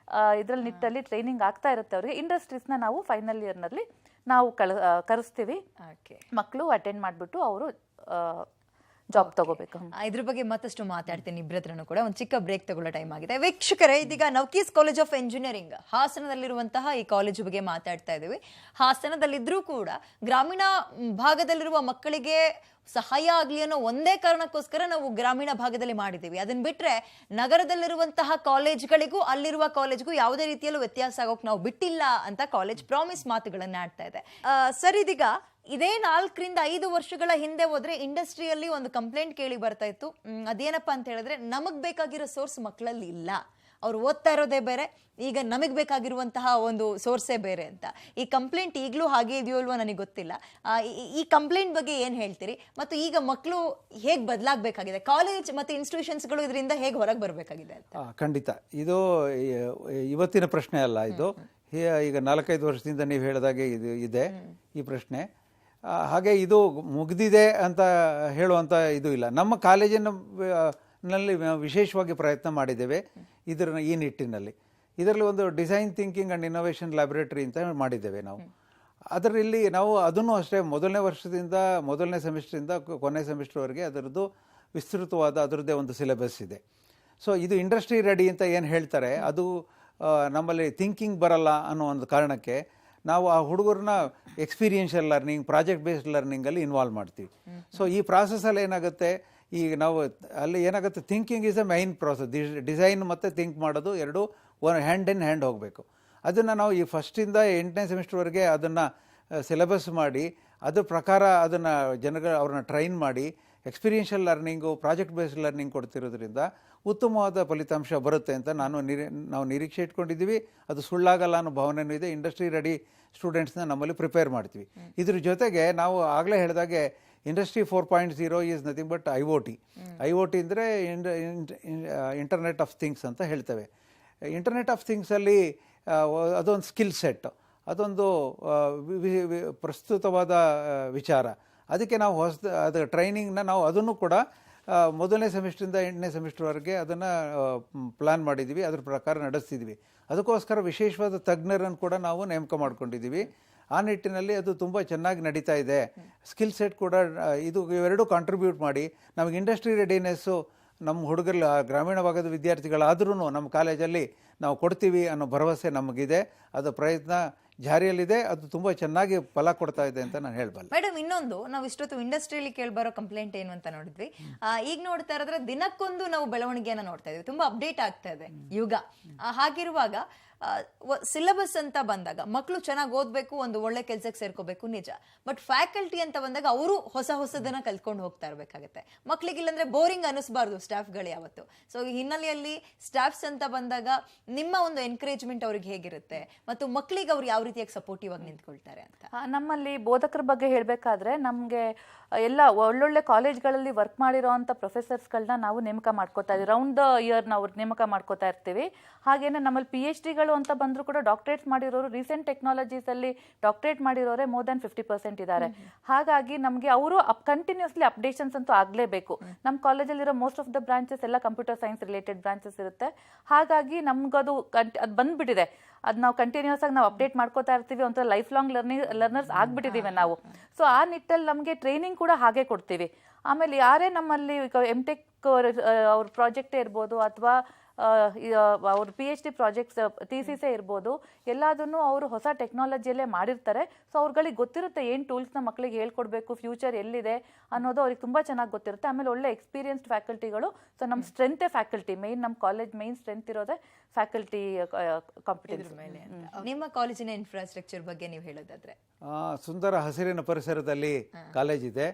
ಇದ್ರಲ್ಲಿ ನಿಟ್ಟಲ್ಲಿ ಟ್ರೈನಿಂಗ್ ಆಗ್ತಾ ಇರುತ್ತೆ ಅವ್ರಿಗೆ. ಇಂಡಸ್ಟ್ರೀಸ್ನ ನಾವು ಫೈನಲ್ ಇಯರ್ನಲ್ಲಿ ನಾವು ಕರೆಸ್ತೀವಿ, ಮಕ್ಕಳು ಅಟೆಂಡ್ ಮಾಡಿಬಿಟ್ಟು ಅವರು ಜಾಬ್ ತಗೋಬೇಕು. ಇದ್ರ ಬಗ್ಗೆ ಮತ್ತಷ್ಟು ಮಾತಾಡ್ತೀನಿ ಇಬ್ಬರ ಹತ್ರನೂ ಕೂಡ. ಒಂದು ಚಿಕ್ಕ ಬ್ರೇಕ್ ತಗೊಳ್ಳೋ ಟೈಮ್ ಆಗಿದೆ. ವೀಕ್ಷಕರೇ, ಇದೀಗ ನವಕೀಸ್ ಕಾಲೇಜ್ ಆಫ್ ಎಂಜಿನಿಯರಿಂಗ್ ಹಾಸನದಲ್ಲಿರುವಂತಹ ಈ ಕಾಲೇಜು ಬಗ್ಗೆ ಮಾತಾಡ್ತಾ ಇದ್ದೀವಿ. ಹಾಸನದಲ್ಲಿದ್ರೂ ಕೂಡ ಗ್ರಾಮೀಣ ಭಾಗದಲ್ಲಿರುವ ಮಕ್ಕಳಿಗೆ ಸಹಾಯ ಆಗ್ಲಿ ಅನ್ನೋ ಒಂದೇ ಕಾರಣಕ್ಕೋಸ್ಕರ ನಾವು ಗ್ರಾಮೀಣ ಭಾಗದಲ್ಲಿ ಮಾಡಿದ್ದೀವಿ. ಅದನ್ನ ಬಿಟ್ರೆ ನಗರದಲ್ಲಿರುವಂತಹ ಕಾಲೇಜ್ಗಳಿಗೂ ಅಲ್ಲಿರುವ ಕಾಲೇಜ್ಗೂ ಯಾವುದೇ ರೀತಿಯಲ್ಲೂ ವ್ಯತ್ಯಾಸ ಆಗೋಕ್ ನಾವು ಬಿಟ್ಟಿಲ್ಲ ಅಂತ ಕಾಲೇಜ್ ಪ್ರಾಮಿಸ್ ಮಾತುಗಳನ್ನ ಆಡ್ತಾ ಇದೆ. ಸರ್, ಇದೀಗ ಇದೇ 4 ರಿಂದ 5 ವರ್ಷಗಳ ಹಿಂದೆ ಹೋದ್ರೆ ಇಂಡಸ್ಟ್ರಿಯಲ್ಲಿ ಒಂದು ಕಂಪ್ಲೇಂಟ್ ಕೇಳಿ ಬರ್ತಾ ಇತ್ತು. ಅದೇನಪ್ಪಾ ಅಂತ ಹೇಳಿದ್ರೆ, ನಮಗ್ ಬೇಕಾಗಿರೋ ಸೋರ್ಸ್ ಮಕ್ಕಳಲ್ಲಿ ಇಲ್ಲ, ಅವ್ರು ಓದ್ತಾ ಇರೋದೇ ಬೇರೆ, ಈಗ ನಮಗೆ ಬೇಕಾಗಿರುವಂತಹ ಒಂದು ಸೋರ್ಸೇ ಬೇರೆ ಅಂತ. ಈ ಕಂಪ್ಲೇಂಟ್ ಈಗಲೂ ಹಾಗೆ ಇದೆಯೋ ಇಲ್ವೋ ನನಗೆ ಗೊತ್ತಿಲ್ಲ. ಈ ಕಂಪ್ಲೇಂಟ್ ಬಗ್ಗೆ ಏನು ಹೇಳ್ತೀರಿ? ಮತ್ತು ಈಗ ಮಕ್ಕಳು ಹೇಗೆ ಬದಲಾಗಬೇಕಾಗಿದೆ, ಕಾಲೇಜ್ ಮತ್ತು ಇನ್ಸ್ಟಿಟ್ಯೂಷನ್ಸ್ಗಳು ಇದರಿಂದ ಹೇಗೆ ಹೊರಗೆ ಬರಬೇಕಾಗಿದೆ ಅಂತ? ಖಂಡಿತ ಇದು ಇವತ್ತಿನ ಪ್ರಶ್ನೆ ಅಲ್ಲ. ಇದು ಈಗ 4-5 ವರ್ಷದಿಂದ ನೀವು ಹೇಳಿದಾಗೆ ಇದು ಇದೆ ಈ ಪ್ರಶ್ನೆ. ಹಾಗೆ ಇದು ಮುಗಿದಿದೆ ಅಂತ ಹೇಳುವಂಥ ಇದು ಇಲ್ಲ. ನಮ್ಮ ಕಾಲೇಜಿನಲ್ಲಿ ವಿಶೇಷವಾಗಿ ಪ್ರಯತ್ನ ಮಾಡಿದ್ದೇವೆ ಈ ನಿಟ್ಟಿನಲ್ಲಿ. ಇದರಲ್ಲಿ ಒಂದು design thinking and innovation laboratory ಅಂತ ಮಾಡಿದ್ದೇವೆ ನಾವು. ಅದರಲ್ಲಿ ನಾವು ಅದನ್ನು ಅಷ್ಟೇ ಮೊದಲನೇ ಸೆಮಿಸ್ಟ್ರಿಂದ ಕೊನೆ ಸೆಮಿಸ್ಟ್ರ್ವರೆಗೆ ಅದರದ್ದು ವಿಸ್ತೃತವಾದ ಅದರದ್ದೇ ಒಂದು ಸಿಲೆಬಸ್ ಇದೆ. ಸೊ ಇದು ಇಂಡಸ್ಟ್ರಿ ರೆಡಿ ಅಂತ ಏನು ಹೇಳ್ತಾರೆ, ಅದು ನಮ್ಮಲ್ಲಿ ಥಿಂಕಿಂಗ್ ಬರಲ್ಲ ಅನ್ನೋ ಒಂದು ಕಾರಣಕ್ಕೆ ನಾವು ಆ ಹುಡುಗರನ್ನ ಎಕ್ಸ್ಪೀರಿಯನ್ಷಿಯಲ್ ಲರ್ನಿಂಗ್, ಪ್ರಾಜೆಕ್ಟ್ ಬೇಸ್ಡ್ ಲರ್ನಿಂಗಲ್ಲಿ ಇನ್ವಾಲ್ವ್ ಮಾಡ್ತೀವಿ. ಸೊ ಈ ಪ್ರಾಸೆಸ್ಸಲ್ಲಿ ಏನಾಗುತ್ತೆ, ಈಗ ನಾವು ಅಲ್ಲಿ ಏನಾಗುತ್ತೆ, thinking is a main process. Design ಮತ್ತು ಥಿಂಕ್ ಮಾಡೋದು ಎರಡೂ ಹ್ಯಾಂಡ್ ಇನ್ ಹ್ಯಾಂಡ್ ಹೋಗಬೇಕು. ಅದನ್ನು ನಾವು ಈ 1ರಿಂದ 8ನೇ ಸೆಮಿಸ್ಟ್ರ್ವರೆಗೆ ಅದನ್ನು ಸಿಲೆಬಸ್ ಮಾಡಿ ಅದ್ರ ಪ್ರಕಾರ ಅದನ್ನು ಅವ್ರನ್ನ ಟ್ರೈನ್ ಮಾಡಿ experiential learning, project based learning ಕೊಡ್ತಿರೋದ್ರಿಂದ ಉತ್ತಮವಾದ ಫಲಿತಾಂಶ ಬರುತ್ತೆ ಅಂತ ನಾವು ನಿರೀಕ್ಷೆ ಇಟ್ಕೊಂಡಿದ್ದೀವಿ. ಅದು ಸುಳ್ಳಾಗಲ್ಲ ಅನ್ನೋ ಭಾವನೆಯೂ ಇದೆ. ಇಂಡಸ್ಟ್ರಿ ರೆಡಿ ಸ್ಟೂಡೆಂಟ್ಸ್ನ ನಮ್ಮಲ್ಲಿ ಪ್ರಿಪೇರ್ ಮಾಡ್ತೀವಿ. ಇದ್ರ ಜೊತೆಗೆ ನಾವು ಆಗಲೇ ಹೇಳಿದಾಗೆ industry 4.0 is nothing but IoT. IoT ಅಂದರೆ ಇಂಟರ್ನೆಟ್ ಆಫ್ ಥಿಂಗ್ಸ್ ಅಂತ ಹೇಳ್ತೇವೆ. ಇಂಟರ್ನೆಟ್ ಆಫ್ ಥಿಂಗ್ಸಲ್ಲಿ ಅದೊಂದು ಸ್ಕಿಲ್ ಸೆಟ್, ಅದೊಂದು ಪ್ರಸ್ತುತವಾದ ವಿಚಾರ. ಅದಕ್ಕೆ ನಾವು ಅದು ಟ್ರೈನಿಂಗ್ನ ನಾವು ಅದನ್ನು ಕೂಡ ಮೊದಲನೇ ಸೆಮಿಸ್ಟ್ರಿಂದ 8ನೇ ಸೆಮಿಸ್ಟ್ರ್ವರೆಗೆ ಅದನ್ನು ಪ್ಲ್ಯಾನ್ ಮಾಡಿದ್ದೀವಿ, ಅದ್ರ ಪ್ರಕಾರ ನಡೆಸ್ತಿದ್ವಿ. ಅದಕ್ಕೋಸ್ಕರ ವಿಶೇಷವಾದ ತಜ್ಞರನ್ನು ಕೂಡ ನಾವು ನೇಮಕ ಮಾಡ್ಕೊಂಡಿದ್ದೀವಿ. ಆ ನಿಟ್ಟಿನಲ್ಲಿ ಅದು ತುಂಬ ಚೆನ್ನಾಗಿ ನಡೀತಾ ಇದೆ. ಸ್ಕಿಲ್ ಸೆಟ್ ಕೂಡ ಇವೆರಡೂ ಕಾಂಟ್ರಿಬ್ಯೂಟ್ ಮಾಡಿ ನಮಗೆ ಇಂಡಸ್ಟ್ರಿ ರೆಡಿನೆಸ್ಸು ನಮ್ಮ ಹುಡುಗರು ಗ್ರಾಮೀಣ ಭಾಗದ ವಿದ್ಯಾರ್ಥಿಗಳಾದ್ರೂ ನಮ್ಮ ಕಾಲೇಜಲ್ಲಿ ನಾವು ಕೊಡ್ತೀವಿ ಅನ್ನೋ ಭರವಸೆ ನಮಗಿದೆ. ಅದು ಪ್ರಯತ್ನ ಜಾರಿಯಲ್ಲಿದೆ. ಅದು ತುಂಬ ಚೆನ್ನಾಗಿ ಫಲ ಕೊಡ್ತಾ ಇದೆ ಅಂತ ನಾನು ಹೇಳ್ಬಲ್ಲೆ. ಮೇಡಮ್, ಇನ್ನೊಂದು ನಾವು ಇಷ್ಟೊತ್ತು ಇಂಡಸ್ಟ್ರಿಯಲ್ಲಿ ಕೇಳ್ಬರೋ ಕಂಪ್ಲೇಂಟ್ ಏನು ಅಂತ ನೋಡಿದ್ವಿ. ಈಗ ನೋಡ್ತಾ ಇರೋದ್ರೆ ದಿನಕ್ಕೊಂದು ನಾವು ಬೆಳವಣಿಗೆಯನ್ನ ನೋಡ್ತಾ ಇದ್ವಿ, ತುಂಬಾ ಅಪ್ಡೇಟ್ ಆಗ್ತಾ ಇದೆ ಯುಗ. ಹಾಗಿರುವಾಗ ಸಿಲೆಬಸ್ ಅಂತ ಬಂದಾಗ ಮಕ್ಕಳು ಚೆನ್ನಾಗಿ ಓದ್ಬೇಕು, ಒಂದು ಒಳ್ಳೆ ಕೆಲ್ಸಕ್ಕೆ ಸೇರ್ಕೋಬೇಕು ನಿಜ. ಬಟ್ ಫ್ಯಾಕಲ್ಟಿ ಅಂತ ಬಂದಾಗ ಅವರು ಹೊಸದನ್ನ ಕಲ್ತ್ಕೊಂಡು ಹೋಗ್ತಾ ಇರ್ಬೇಕಾಗತ್ತೆ. ಮಕ್ಳಿಗೆ ಇಲ್ಲಂದ್ರೆ ಬೋರಿಂಗ್ ಅನಿಸ್ಬಾರ್ದು ಸ್ಟಾಫ್ಗಳು ಯಾವತ್ತು. ಸೊ ಈ ಹಿನ್ನೆಲೆಯಲ್ಲಿ ಸ್ಟಾಫ್ಸ್ ಅಂತ ಬಂದಾಗ ನಿಮ್ಮ ಒಂದು ಎನ್ಕರೇಜ್ಮೆಂಟ್ ಅವ್ರಿಗೆ ಹೇಗಿರುತ್ತೆ ಮತ್ತು ಮಕ್ಕಳಿಗೆ ಅವ್ರು ಯಾವ ರೀತಿಯಾಗಿ ಸಪೋರ್ಟಿವ್ ಆಗಿ ನಿಂತ್ಕೊಳ್ತಾರೆ ಅಂತ? ನಮ್ಮಲ್ಲಿ ಬೋಧಕರ ಬಗ್ಗೆ ಹೇಳಬೇಕಾದ್ರೆ ನಮಗೆ ಎಲ್ಲ ಒಳ್ಳೊಳ್ಳೆ ಕಾಲೇಜ್ಗಳಲ್ಲಿ ವರ್ಕ್ ಮಾಡಿರೋವಂಥ ಪ್ರೊಫೆಸರ್ಸ್ಗಳನ್ನ ನಾವು ನೇಮಕ ಮಾಡ್ಕೋತಾ ಇದ್ದೀವಿ. ರೌಂಡ್ ದ ಇಯರ್ ನಾವು ನೇಮಕ ಮಾಡ್ಕೋತಾ ಇರ್ತೀವಿ. ಹಾಗೇನೆ ನಮ್ಮಲ್ಲಿ PhDಗಳು ಅಂತ ಬಂದರೂ ಕೂಡ ಡಾಕ್ಟರೇಟ್ಸ್ ಮಾಡಿರೋರು ರೀಸೆಂಟ್ ಟೆಕ್ನಾಲಜೀಸಲ್ಲಿ ಡಾಕ್ಟರೇಟ್ ಮಾಡಿರೋರೆ ಮೋರ್ ದನ್ 50% ಇದ್ದಾರೆ. ಹಾಗಾಗಿ ನಮಗೆ ಅವರು ಕಂಟಿನ್ಯೂಸ್ಲಿ ಅಪ್ಡೇಷನ್ಸ್ ಅಂತೂ ಆಗಲೇಬೇಕು. ನಮ್ಮ ಕಾಲೇಜಲ್ಲಿರೋ ಮೋಸ್ಟ್ ಆಫ್ ದ ಬ್ರಾಂಚಸ್ ಎಲ್ಲ ಕಂಪ್ಯೂಟರ್ ಸೈನ್ಸ್ ರಿಲೇಟೆಡ್ ಬ್ರಾಂಚಸ್ ಇರುತ್ತೆ. ಹಾಗಾಗಿ ನಮ್ಗದು ಅದು ಬಂದ್ಬಿಟ್ಟಿದೆ. ಅದು ನಾವು ಕಂಟಿನ್ಯೂಸ್ ಆಗಿ ನಾವು ಅಪ್ಡೇಟ್ ಮಾಡ್ಕೋತಾ ಇರ್ತೀವಿ. ಒಂಥರ ಲೈಫ್ ಲಾಂಗ್ ಲರ್ನರ್ಸ್ ಆಗ್ಬಿಟ್ಟಿದ್ದೀವಿ ನಾವು. ಸೊ ಆ ನಿಟ್ಟಲ್ಲಿ ನಮಗೆ ಟ್ರೈನಿಂಗ್ ಕೂಡ ಹಾಗೆ ಕೊಡ್ತೀವಿ. ಆಮೇಲೆ ಯಾರೇ ನಮ್ಮಲ್ಲಿ MTech ಅವ್ರ ಪ್ರಾಜೆಕ್ಟೇ ಇರ್ಬೋದು ಅಥವಾ ಅವ್ರ PhD ಪ್ರಾಜೆಕ್ಟ್ಸ್ ಥೀಸಿಸೇ ಇರ್ಬೋದು, ಎಲ್ಲದನ್ನು ಅವರು ಹೊಸ ಟೆಕ್ನಾಲಜಿಯಲ್ಲೇ ಮಾಡಿರ್ತಾರೆ. ಸೊ ಅವ್ರುಗಳಿಗೆ ಗೊತ್ತಿರುತ್ತೆ ಏನು ಟೂಲ್ಸ್ನ ಮಕ್ಕಳಿಗೆ ಹೇಳ್ಕೊಡ್ಬೇಕು, ಫ್ಯೂಚರ್ ಎಲ್ಲಿದೆ ಅನ್ನೋದು ಅವ್ರಿಗೆ ತುಂಬ ಚೆನ್ನಾಗಿ ಗೊತ್ತಿರುತ್ತೆ. ಆಮೇಲೆ ಒಳ್ಳೆ ಎಕ್ಸ್ಪೀರಿಯನ್ಸ್ಡ್ ಫ್ಯಾಕಲ್ಟಿಗಳು. ಸೊ ನಮ್ಮ ಸ್ಟ್ರೆಂತೇ ಫ್ಯಾಕಲ್ಟಿ ಮೇನ್, ನಮ್ಮ ಕಾಲೇಜ್ ಮೇನ್ ಸ್ಟ್ರೆಂತ್ ಇರೋದೇ ಫ್ಯಾಕಲ್ಟಿ ಕಾಂಪಿಟೆನ್ಸ್ ಮೇಲೆ. ನಿಮ್ಮ ಕಾಲೇಜಿನ ಇನ್ಫ್ರಾಸ್ಟ್ರಕ್ಚರ್ ಬಗ್ಗೆ ನೀವು ಹೇಳೋದಾದ್ರೆ? ಸುಂದರ ಹಸಿರಿನ ಪರಿಸರದಲ್ಲಿ ಕಾಲೇಜ್ ಇದೆ.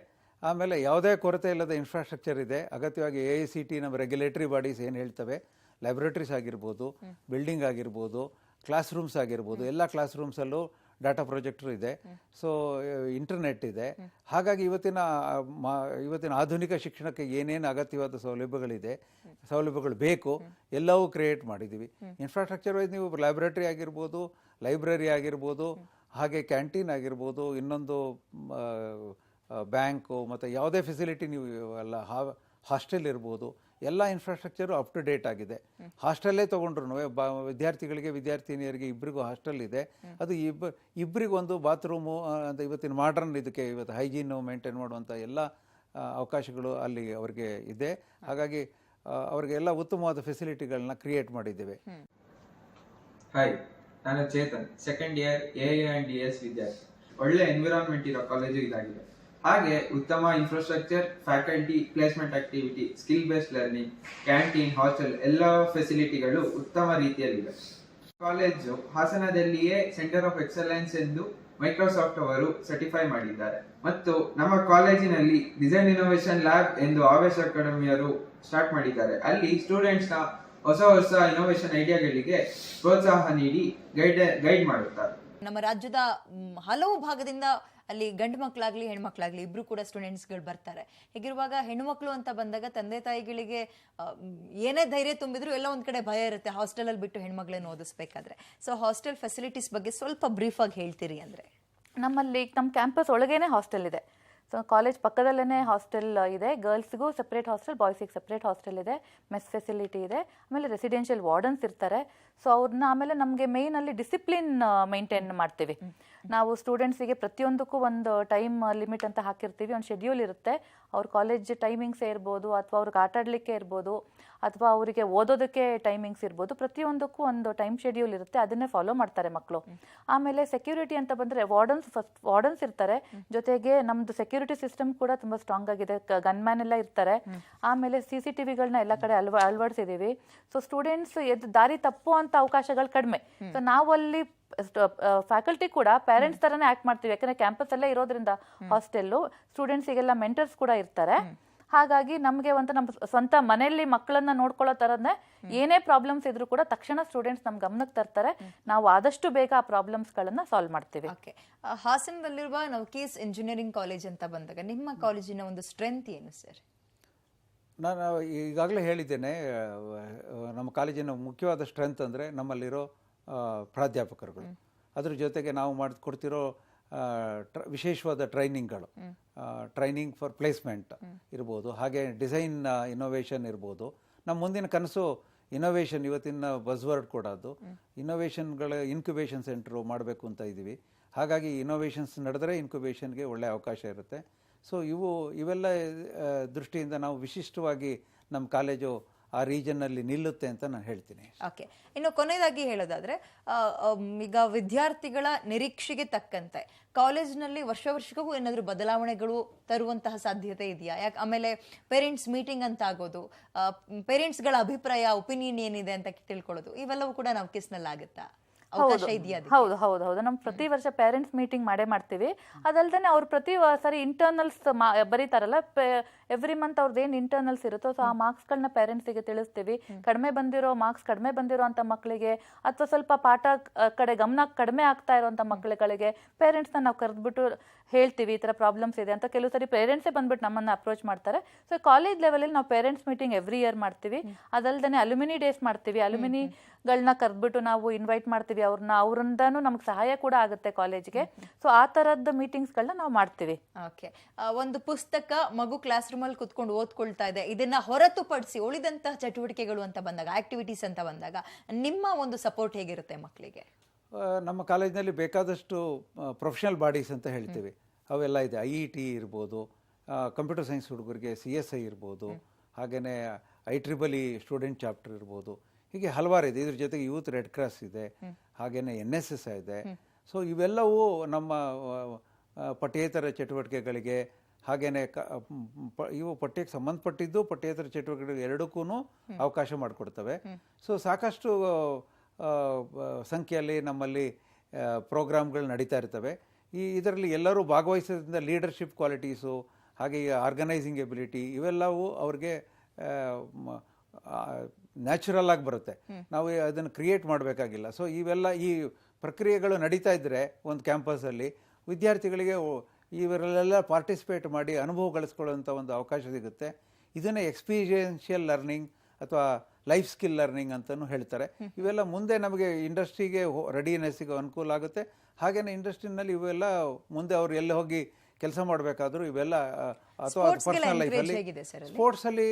ಆಮೇಲೆ ಯಾವುದೇ ಕೊರತೆ ಇಲ್ಲದ ಇನ್ಫ್ರಾಸ್ಟ್ರಕ್ಚರ್ ಇದೆ. ಅಗತ್ಯವಾಗಿ AICT ನಮ್ಮ ರೆಗ್ಯುಲೇಟರಿ ಬಾಡೀಸ್ ಏನು ಹೇಳ್ತವೆ, ಲೈಬ್ರಟರೀಸ್ ಆಗಿರ್ಬೋದು, ಬಿಲ್ಡಿಂಗ್ ಆಗಿರ್ಬೋದು, ಕ್ಲಾಸ್ ರೂಮ್ಸ್ ಆಗಿರ್ಬೋದು, ಎಲ್ಲ ಕ್ಲಾಸ್ ರೂಮ್ಸಲ್ಲೂ ಡಾಟಾ ಪ್ರೊಜೆಕ್ಟರ್ ಇದೆ. ಸೊ ಇಂಟರ್ನೆಟ್ ಇದೆ. ಹಾಗಾಗಿ ಇವತ್ತಿನ ಆಧುನಿಕ ಶಿಕ್ಷಣಕ್ಕೆ ಏನೇನು ಅಗತ್ಯವಾದ ಸೌಲಭ್ಯಗಳು ಬೇಕು ಎಲ್ಲವೂ ಕ್ರಿಯೇಟ್ ಮಾಡಿದ್ದೀವಿ. ಇನ್ಫ್ರಾಸ್ಟ್ರಕ್ಚರ್ ವೈಸ್ ನೀವು ಲೈಬ್ರಟರಿ ಆಗಿರ್ಬೋದು, ಲೈಬ್ರರಿ ಆಗಿರ್ಬೋದು, ಹಾಗೆ ಕ್ಯಾಂಟೀನ್ ಆಗಿರ್ಬೋದು, ಇನ್ನೊಂದು ಬ್ಯಾಂಕು ಮತ್ತು ಯಾವುದೇ ಫೆಸಿಲಿಟಿ ನೀವು ಎಲ್ಲ ಹಾಸ್ಟೆಲ್ ಇರ್ಬೋದು, ಎಲ್ಲ ಇನ್ಫ್ರಾಸ್ಟ್ರಕ್ಚರು ಅಪ್ ಟು ಡೇಟ್ ಆಗಿದೆ. ಹಾಸ್ಟೆಲ್ಲೇ ತೊಗೊಂಡ್ರು ವಿದ್ಯಾರ್ಥಿಗಳಿಗೆ ವಿದ್ಯಾರ್ಥಿನಿಯರಿಗೆ ಇಬ್ಬರಿಗೂ ಹಾಸ್ಟೆಲ್ ಇದೆ. ಅದು ಇಬ್ಬರಿಗೊಂದು ಬಾತ್ರೂಮು ಅಂತ ಇವತ್ತಿನ ಮಾಡರ್ನ್ ಇದಕ್ಕೆ ಇವತ್ತು ಹೈಜೀನು ಮೇಂಟೈನ್ ಮಾಡುವಂಥ ಎಲ್ಲ ಅವಕಾಶಗಳು ಅಲ್ಲಿ ಅವ್ರಿಗೆ ಇದೆ. ಹಾಗಾಗಿ ಅವ್ರಿಗೆಲ್ಲ ಉತ್ತಮವಾದ ಫೆಸಿಲಿಟಿಗಳನ್ನ ಕ್ರಿಯೇಟ್ ಮಾಡಿದ್ದೇವೆ. ಹಾಯ್, ನಾನು ಚೇತನ್, ಸೆಕೆಂಡ್ ಇಯರ್ AINDS ವಿದ್ಯಾರ್ಥಿ. ಒಳ್ಳೆ ಎನ್ವಿರಾನ್ಮೆಂಟ್ ಇರೋ ಕಾಲೇಜು ಇದಾಗಿದೆ. ಹಾಗೆ ಉತ್ತಮ infrastructure, faculty, placement activity, skill based learning, canteen, hostel ಎಲ್ಲ ಫೆಸಿಲಿಟಿಗಳು ಉತ್ತಮ ರೀತಿಯಲ್ಲಿವೆ. ಕಾಲೇಜು ಹಾಸನದಲ್ಲಿಯೇ ಸೆಂಟರ್ ಆಫ್ ಎಕ್ಸಲೆನ್ಸ್ ಎಂದು ಮೈಕ್ರೋಸಾಫ್ಟ್ ಅವರು ಸರ್ಟಿಫೈ ಮಾಡಿದ್ದಾರೆ. ಮತ್ತು ನಮ್ಮ ಕಾಲೇಜಿನಲ್ಲಿ ಡಿಸೈನ್ ಇನ್ನೋವೇಷನ್ ಲ್ಯಾಬ್ ಎಂದು ಆವೇಶ ಅಕಾಡೆಮಿಯರು ಸ್ಟಾರ್ಟ್ ಮಾಡಿದ್ದಾರೆ. ಅಲ್ಲಿ ಸ್ಟೂಡೆಂಟ್ಸ್ನ ಹೊಸ ಇನ್ನೋವೇಷನ್ ಐಡಿಯಾಗಳಿಗೆ ಪ್ರೋತ್ಸಾಹ ನೀಡಿ ಗೈಡ್ ಮಾಡುತ್ತಾರೆ. ನಮ್ಮ ರಾಜ್ಯದ ಹಲವು ಭಾಗದಿಂದ ಅಲ್ಲಿ ಗಂಡು ಮಕ್ಕಳಾಗ್ಲಿ ಹೆಣ್ಮಕ್ಳಾಗ್ಲಿ ಇಬ್ರು ಕೂಡ ಸ್ಟೂಡೆಂಟ್ಸ್ಗಳು ಬರ್ತಾರೆ. ಹೀಗಿರುವಾಗ ಹೆಣ್ಮಕ್ಳು ಅಂತ ಬಂದಾಗ ತಂದೆ ತಾಯಿಗಳಿಗೆ ಏನೇ ಧೈರ್ಯ ತುಂಬಿದ್ರು ಎಲ್ಲ ಒಂದ್ ಕಡೆ ಭಯ ಇರುತ್ತೆ, ಹಾಸ್ಟೆಲಲ್ಲಿ ಬಿಟ್ಟು ಹೆಣ್ಮಕ್ಳನ್ನ ಓದಿಸ್ಬೇಕಾದ್ರೆ. ಸೊ ಹಾಸ್ಟೆಲ್ ಫೆಸಿಲಿಟೀಸ್ ಬಗ್ಗೆ ಸ್ವಲ್ಪ ಬ್ರೀಫ್ ಆಗಿ ಹೇಳ್ತೀರಿ ಅಂದ್ರೆ? ನಮ್ಮಲ್ಲಿ ನಮ್ಮ ಕ್ಯಾಂಪಸ್ ಒಳಗೇನೆ ಹಾಸ್ಟೆಲ್ ಇದೆ. ಸೊ ಕಾಲೇಜ್ ಪಕ್ಕದಲ್ಲೇ ಹಾಸ್ಟೆಲ್ ಇದೆ. ಗರ್ಲ್ಸ್ಗೂ ಸಪ್ರೇಟ್ ಹಾಸ್ಟೆಲ್, ಬಾಯ್ಸಿಗೆ ಸಪ್ರೇಟ್ ಹಾಸ್ಟೆಲ್ ಇದೆ. ಮೆಸ್ ಫೆಸಿಲಿಟಿ ಇದೆ. ಆಮೇಲೆ ರೆಸಿಡೆನ್ಷಿಯಲ್ ವಾರ್ಡನ್ಸ್ ಇರ್ತಾರೆ. ಸೊ ಅವ್ರನ್ನ ಆಮೇಲೆ ನಮಗೆ ಮೇಯ್ನಲ್ಲಿ ಡಿಸಿಪ್ಲಿನ್ ಮೇಂಟೈನ್ ಮಾಡ್ತೀವಿ ನಾವು. ಸ್ಟೂಡೆಂಟ್ಸಿಗೆ ಪ್ರತಿಯೊಂದಕ್ಕೂ ಒಂದು ಟೈಮ್ ಲಿಮಿಟ್ ಅಂತ ಹಾಕಿರ್ತೀವಿ. ಒಂದು ಶೆಡ್ಯೂಲ್ ಇರುತ್ತೆ. ಅವ್ರ ಕಾಲೇಜ್ ಟೈಮಿಂಗ್ಸೇ ಇರ್ಬೋದು, ಅಥವಾ ಅವ್ರಿಗೆ ಆಟ ಆಡಲಿಕ್ಕೆ ಇರ್ಬೋದು, ಅಥವಾ ಅವರಿಗೆ ಓದೋದಕ್ಕೆ ಟೈಮಿಂಗ್ಸ್ ಇರ್ಬೋದು. ಪ್ರತಿಯೊಂದಕ್ಕೂ ಒಂದು ಟೈಮ್ ಶೆಡ್ಯೂಲ್ ಇರುತ್ತೆ. ಅದನ್ನೇ ಫಾಲೋ ಮಾಡ್ತಾರೆ ಮಕ್ಕಳು. ಆಮೇಲೆ ಸೆಕ್ಯೂರಿಟಿ ಅಂತ ಬಂದರೆ ವಾರ್ಡನ್ಸ್ ಇರ್ತಾರೆ. ಜೊತೆಗೆ ನಮ್ಮದು ಸೆಕ್ಯೂರಿಟಿ ಸಿಸ್ಟಮ್ ಕೂಡ ತುಂಬ ಸ್ಟ್ರಾಂಗ್ ಆಗಿದೆ. ಗನ್ಮ್ಯಾನ್ ಎಲ್ಲ ಇರ್ತಾರೆ. ಆಮೇಲೆ CCTVಗಳನ್ನ ಎಲ್ಲ ಕಡೆ ಅಳವಡಿಸಿದ್ದೀವಿ. ಸೊ ಸ್ಟೂಡೆಂಟ್ಸ್ ದಾರಿ ತಪ್ಪುವಂಥ ಅವಕಾಶಗಳು ಕಡಿಮೆ. ಸೊ ನಾವಲ್ಲಿ ಫ್ಯಾಕಲ್ಟಿ ಕೂಡ ಪೇರೆಂಟ್ಸ್ ತರನೇ ಆಕ್ಟ್ ಮಾಡ್ತೀವಿ. ಯಾಕಂದ್ರೆ ಕ್ಯಾಂಪಸ್ ಅಲ್ಲೇ ಇರೋದ್ರಿಂದ ಹಾಸ್ಟೆಲ್ಲು ಸ್ಟೂಡೆಂಟ್ಸಿಗೆಲ್ಲ ಮೆಂಟರ್ಸ್ ಕೂಡ ಇರ್ತಾರೆ. ಹಾಗಾಗಿ ನಮಗೆ ಒಂದು ನಮ್ಮ ಸ್ವಂತ ಮನೆಯಲ್ಲಿ ಮಕ್ಕಳನ್ನ ನೋಡ್ಕೊಳ್ಳೋ ಥರನೇ ಏನೇ ಪ್ರಾಬ್ಲಮ್ಸ್ ಇದ್ರೂ ಕೂಡ ತಕ್ಷಣ ಸ್ಟೂಡೆಂಟ್ಸ್ ನಮ್ಮ ಗಮನಕ್ಕೆ ತರ್ತಾರೆ. ನಾವು ಆದಷ್ಟು ಬೇಗ ಆ ಪ್ರಾಬ್ಲಮ್ಸ್ಗಳನ್ನ ಸಾಲ್ವ್ ಮಾಡ್ತೀವಿ. ಓಕೆ, ಹಾಸನದಲ್ಲಿರುವ ನವಕೀಸ್ ಇಂಜಿನಿಯರಿಂಗ್ ಕಾಲೇಜ್ ಅಂತ ಬಂದಾಗ ನಿಮ್ಮ ಕಾಲೇಜಿನ ಒಂದು ಸ್ಟ್ರೆಂತ್ ಏನು ಸರ್? ನಾನು ಈಗಾಗಲೇ ಹೇಳಿದ್ದೇನೆ, ನಮ್ಮ ಕಾಲೇಜಿನ ಮುಖ್ಯವಾದ ಸ್ಟ್ರೆಂತ್ ಅಂದರೆ ನಮ್ಮಲ್ಲಿರೋ ಪ್ರಾಧ್ಯಾಪಕರುಗಳು. ಅದ್ರ ಜೊತೆಗೆ ನಾವು ಮಾಡಿಕೊಡ್ತಿರೋ ವಿಶೇಷವಾದ ಟ್ರೈನಿಂಗ್ಗಳು, ಟ್ರೈನಿಂಗ್ ಫಾರ್ ಪ್ಲೇಸ್ಮೆಂಟ್ ಇರ್ಬೋದು, ಹಾಗೆ ಡಿಸೈನ್ ಇನೋವೇಷನ್ ಇರ್ಬೋದು. ನಮ್ಮ ಮುಂದಿನ ಕನಸು ಇನೋವೇಷನ್, ಇವತ್ತಿನ ಬಸ್ವರ್ಡ್ ಕೂಡ ಅದು ಇನೋವೇಷನ್ಗಳ ಇನ್ಕ್ಯುಬೇಷನ್ ಸೆಂಟ್ರು ಮಾಡಬೇಕು ಅಂತ ಇದ್ದೀವಿ. ಹಾಗಾಗಿ ಇನೋವೇಷನ್ಸ್ ನಡೆದರೆ ಇನ್ಕ್ಯುಬೇಷನ್ಗೆ ಒಳ್ಳೆಯ ಅವಕಾಶ ಇರುತ್ತೆ. ಸೊ ಇವೆಲ್ಲ ದೃಷ್ಟಿಯಿಂದ ನಾವು ವಿಶಿಷ್ಟವಾಗಿ ನಮ್ಮ ಕಾಲೇಜು ಆ ರೀಜನ್ನಲ್ಲಿ ನಿಲ್ಲುತ್ತೆ ಅಂತ ನಾನು ಹೇಳ್ತೀನಿ. ಓಕೆ, ಇನ್ನು ಕೊನೆಯದಾಗಿ ಹೇಳೋದಾದ್ರೆ ಈಗ ವಿದ್ಯಾರ್ಥಿಗಳ ನಿರೀಕ್ಷೆಗೆ ತಕ್ಕಂತೆ ಕಾಲೇಜ್ನಲ್ಲಿ ವರ್ಷಕ್ಕೂ ಏನಾದರೂ ಬದಲಾವಣೆಗಳು ತರುವಂತಹ ಸಾಧ್ಯತೆ ಇದೆಯಾ? ಆಮೇಲೆ ಪೇರೆಂಟ್ಸ್ ಮೀಟಿಂಗ್ ಅಂತ ಆಗೋದು, ಪೇರೆಂಟ್ಸ್ಗಳ ಅಭಿಪ್ರಾಯ, ಒಪಿನಿಯನ್ ಏನಿದೆ ಅಂತ ತಿಳ್ಕೊಳ್ಳೋದು, ಇವೆಲ್ಲವೂ ಕೂಡ ನಾವು ಕಿಸ್ನಲ್ಲಿ ಆಗುತ್ತಾ? ಹೌದು ಹೌದು ಹೌದು ನಮ್ಮ ಪ್ರತಿ ವರ್ಷ ಪೇರೆಂಟ್ಸ್ ಮೀಟಿಂಗ್ ಮಾಡೇ ಅದಲ್ದೇ ಅವ್ರು ಪ್ರತಿ ಸರಿ ಇಂಟರ್ನಲ್ಸ್ ಬರೀತಾರಲ್ಲ, ಎವ್ರಿ ಮಂತ್ ಅವ್ರದ್ದು ಏನು ಇಂಟರ್ನಲ್ಸ್ ಇರುತ್ತೋ ಸೊ ಆ ಮಾರ್ಕ್ಸ್ಗಳನ್ನ ಪೇರೆಂಟ್ಸಿಗೆ ತಿಳಿಸ್ತೀವಿ. ಕಡಿಮೆ ಬಂದಿರೋ ಅಂತ ಮಕ್ಕಳಿಗೆ ಅಥವಾ ಸ್ವಲ್ಪ ಪಾಠ ಕಡೆ ಗಮನ ಕಡಿಮೆ ಆಗ್ತಾ ಇರೋಂಥ ಮಕ್ಕಳುಗಳಿಗೆ ಪೇರೆಂಟ್ಸ್ನ ನಾವು ಕರೆದ್ಬಿಟ್ಟು ಹೇಳ್ತೀವಿ ಈ ಥರ ಪ್ರಾಬ್ಲಮ್ಸ್ ಇದೆ ಅಂತ. ಕೆಲವು ಸರಿ ಪೇರೆಂಟ್ಸೇ ಬಂದ್ಬಿಟ್ಟು ನಮ್ಮನ್ನು ಅಪ್ರೋಚ್ ಮಾಡ್ತಾರೆ. ಸೊ ಕಾಲೇಜ್ ಲೆವೆಲಲ್ಲಿ ನಾವು ಪೇರೆಂಟ್ಸ್ ಮೀಟಿಂಗ್ ಎವ್ರಿ ಇಯರ್ ಮಾಡ್ತೀವಿ. ಅದಲ್ದೇ ಅಲ್ಯುಮಿನಿ ಡೇಸ್ ಮಾಡ್ತೀವಿ. ಅಲ್ಯುಮಿನಿಗಳನ್ನ ಕರೆದ್ಬಿಟ್ಟು ನಾವು ಇನ್ವೈಟ್ ಮಾಡ್ತೀವಿ ಅವರಿಂದನೂ ನಮ್ಗೆ ಸಹಾಯ ಕೂಡ ಆಗುತ್ತೆ ಕಾಲೇಜ್ಗೆ. ಸೊ ಆ ಥರದ ಮೀಟಿಂಗ್ಸ್ಗಳನ್ನ ನಾವು ಮಾಡ್ತೀವಿ. ಓಕೆ, ಒಂದು ಪುಸ್ತಕ ಮಗು ಕ್ಲಾಸ್ ರೂಮಲ್ಲಿ ಕುತ್ಕೊಂಡು ಓದ್ಕೊಳ್ತಾ ಇದೆ, ಇದನ್ನ ಹೊರತುಪಡಿಸಿ ಉಳಿದಂತಹ ಚಟುವಟಿಕೆಗಳು ಅಂತ ಬಂದಾಗ, ಆಕ್ಟಿವಿಟೀಸ್ ಅಂತ ಬಂದಾಗ ನಿಮ್ಮ ಒಂದು ಸಪೋರ್ಟ್ ಹೇಗಿರುತ್ತೆ ಮಕ್ಕಳಿಗೆ? ನಮ್ಮ ಕಾಲೇಜಿನಲ್ಲಿ ಬೇಕಾದಷ್ಟು ಪ್ರೊಫೆಷನಲ್ ಬಾಡೀಸ್ ಅಂತ ಹೇಳ್ತೀವಿ, ಅವೆಲ್ಲ ಇದೆ. IET ಇರ್ಬೋದು, ಕಂಪ್ಯೂಟರ್ ಸೈನ್ಸ್ ಹುಡುಗರಿಗೆ CSI ಇರ್ಬೋದು, ಹಾಗೆಯೇ IEEE ಸ್ಟೂಡೆಂಟ್ ಚಾಪ್ಟರ್ ಇರ್ಬೋದು, ಹೀಗೆ ಹಲವಾರು ಇದೆ. ಇದ್ರ ಜೊತೆಗೆ ಯೂತ್ ರೆಡ್ ಕ್ರಾಸ್ ಇದೆ, ಹಾಗೆಯೇ NSS ಇದೆ. ಸೊ ಇವೆಲ್ಲವೂ ನಮ್ಮ ಪಠ್ಯೇತರ ಚಟುವಟಿಕೆಗಳಿಗೆ, ಹಾಗೆಯೇ ಇವು ಪಠ್ಯಕ್ಕೆ ಸಂಬಂಧಪಟ್ಟಿದ್ದು ಪಠ್ಯೇತರ ಚಟುವಟಿಕೆಗಳಿಗೆ ಎರಡಕ್ಕೂ ಅವಕಾಶ ಮಾಡಿಕೊಡ್ತವೆ. ಸೊ ಸಾಕಷ್ಟು ಸಂಖ್ಯೆಯಲ್ಲಿ ನಮ್ಮಲ್ಲಿ ಪ್ರೋಗ್ರಾಮ್ಗಳು ನಡೀತಾ ಇರ್ತವೆ. ಇದರಲ್ಲಿ ಎಲ್ಲರೂ ಭಾಗವಹಿಸೋದ್ರಿಂದ ಲೀಡರ್ಶಿಪ್ ಕ್ವಾಲಿಟೀಸು, ಹಾಗೆ ಆರ್ಗನೈಸಿಂಗ್ ಎಬಿಲಿಟಿ, ಇವೆಲ್ಲವೂ ಅವ್ರಿಗೆ ನ್ಯಾಚುರಲ್ ಆಗಿ ಬರುತ್ತೆ. ನಾವು ಅದನ್ನು ಕ್ರಿಯೇಟ್ ಮಾಡಬೇಕಾಗಿಲ್ಲ. ಸೊ ಈ ಪ್ರಕ್ರಿಯೆಗಳು ನಡೀತಾ ಇದ್ದರೆ ಒಂದು ಕ್ಯಾಂಪಸಲ್ಲಿ ವಿದ್ಯಾರ್ಥಿಗಳಿಗೆ ಇವರಲ್ಲೆಲ್ಲ ಪಾರ್ಟಿಸಿಪೇಟ್ ಮಾಡಿ ಅನುಭವ ಗಳಿಸ್ಕೊಳ್ಳುವಂಥ ಒಂದು ಅವಕಾಶ ಸಿಗುತ್ತೆ. ಇದನ್ನೇ ಎಕ್ಸ್ಪೀರಿಯನ್ಷಿಯಲ್ ಲರ್ನಿಂಗ್ ಅಥವಾ ಲೈಫ್ ಸ್ಕಿಲ್ ಲರ್ನಿಂಗ್ ಅಂತಲೂ ಹೇಳ್ತಾರೆ. ಇವೆಲ್ಲ ಮುಂದೆ ನಮಗೆ ಇಂಡಸ್ಟ್ರಿಗೆ ರೆಡಿನೆಸ್ಸಿಗೆ ಅನುಕೂಲ ಆಗುತ್ತೆ. ಹಾಗೆಯೇ ಇಂಡಸ್ಟ್ರಿನಲ್ಲಿ ಇವೆಲ್ಲ ಮುಂದೆ ಅವರು ಎಲ್ಲಿ ಹೋಗಿ ಕೆಲಸ ಮಾಡಬೇಕಾದ್ರೂ ಇವೆಲ್ಲ, ಅಥವಾ ಪರ್ಸನಲ್ ಲೈಫಲ್ಲಿ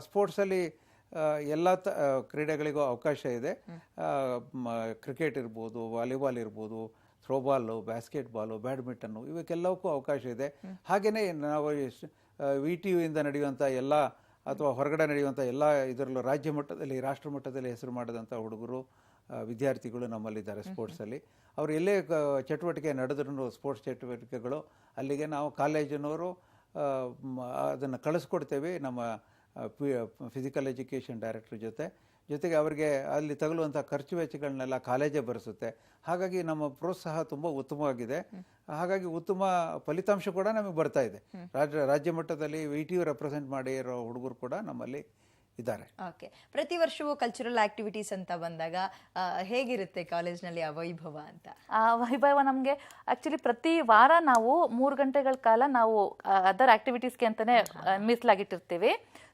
ಸ್ಪೋರ್ಟ್ಸಲ್ಲಿ ಎಲ್ಲ ಕ್ರೀಡೆಗಳಿಗೂ ಅವಕಾಶ ಇದೆ. ಕ್ರಿಕೆಟ್ ಇರ್ಬೋದು, ವಾಲಿಬಾಲ್ ಇರ್ಬೋದು, ಥ್ರೋಬಾಲು, ಬಾಸ್ಕೆಟ್ಬಾಲು, ಬ್ಯಾಡ್ಮಿಂಟನ್ನು, ಇವಕ್ಕೆಲ್ಲವಕ್ಕೂ ಅವಕಾಶ ಇದೆ. ಹಾಗೆಯೇ ನಾವು VTU ಇಂದ ನಡೆಯುವಂಥ ಎಲ್ಲ ಅಥವಾ ಹೊರಗಡೆ ನಡೆಯುವಂಥ ಎಲ್ಲ ಇದರಲ್ಲೂ ರಾಜ್ಯ ಮಟ್ಟದಲ್ಲಿ, ರಾಷ್ಟ್ರ ಮಟ್ಟದಲ್ಲಿ ಹೆಸರು ಮಾಡಿದಂಥ ಹುಡುಗರು, ವಿದ್ಯಾರ್ಥಿಗಳು ನಮ್ಮಲ್ಲಿದ್ದಾರೆ ಸ್ಪೋರ್ಟ್ಸಲ್ಲಿ. ಅವರು ಎಲ್ಲೇ ಚಟುವಟಿಕೆ ನಡೆದ್ರೂ, ಸ್ಪೋರ್ಟ್ಸ್ ಚಟುವಟಿಕೆಗಳು, ಅಲ್ಲಿಗೆ ನಾವು ಕಾಲೇಜಿನವರು ಅದನ್ನು ಕಳಿಸ್ಕೊಡ್ತೇವೆ ನಮ್ಮ ಫಿಸಿಕಲ್ ಎಜುಕೇಷನ್ ಡೈರೆಕ್ಟರ್ ಜೊತೆಗೆ ಅವರಿಗೆ ಅಲ್ಲಿ ತಗಲುವಂಥ ಖರ್ಚು ವೆಚ್ಚಗಳನ್ನೆಲ್ಲ ಕಾಲೇಜೇ ಭರಿಸುತ್ತೆ. ಹಾಗಾಗಿ ನಮ್ಮ ಪ್ರೋತ್ಸಾಹ ತುಂಬ ಉತ್ತಮವಾಗಿದೆ. ಹಾಗಾಗಿ ಉತ್ತಮ ಫಲಿತಾಂಶ ಕೂಡ ನಮಗೆ ಬರ್ತಾ ಇದೆ. ರಾಜ್ಯ ಮಟ್ಟದಲ್ಲಿ VTU ರೆಪ್ರೆಸೆಂಟ್ ಮಾಡಿರೋ ಹುಡುಗರು ಕೂಡ ನಮ್ಮಲ್ಲಿ ಇದ್ದಾರೆ. ಓಕೆ, ಪ್ರತಿ ವರ್ಷವೂ ಕಲ್ಚರಲ್ ಆಕ್ಟಿವಿಟೀಸ್ ಅಂತ ಬಂದಾಗ ಹೇಗಿರುತ್ತೆ ಕಾಲೇಜ್ನಲ್ಲಿ ಆ ವೈಭವ ಅಂತ? ಆ ವೈಭವ ನಮಗೆ ಆಕ್ಚುಲಿ ಪ್ರತಿ ವಾರ ನಾವು 3 ಗಂಟೆಗಳ ಕಾಲ ನಾವು ಅದರ್ ಆಕ್ಟಿವಿಟೀಸ್ಗೆ ಅಂತಾನೆ ಮೀಸಲಾಗಿಟ್ಟಿರ್ತೀವಿ.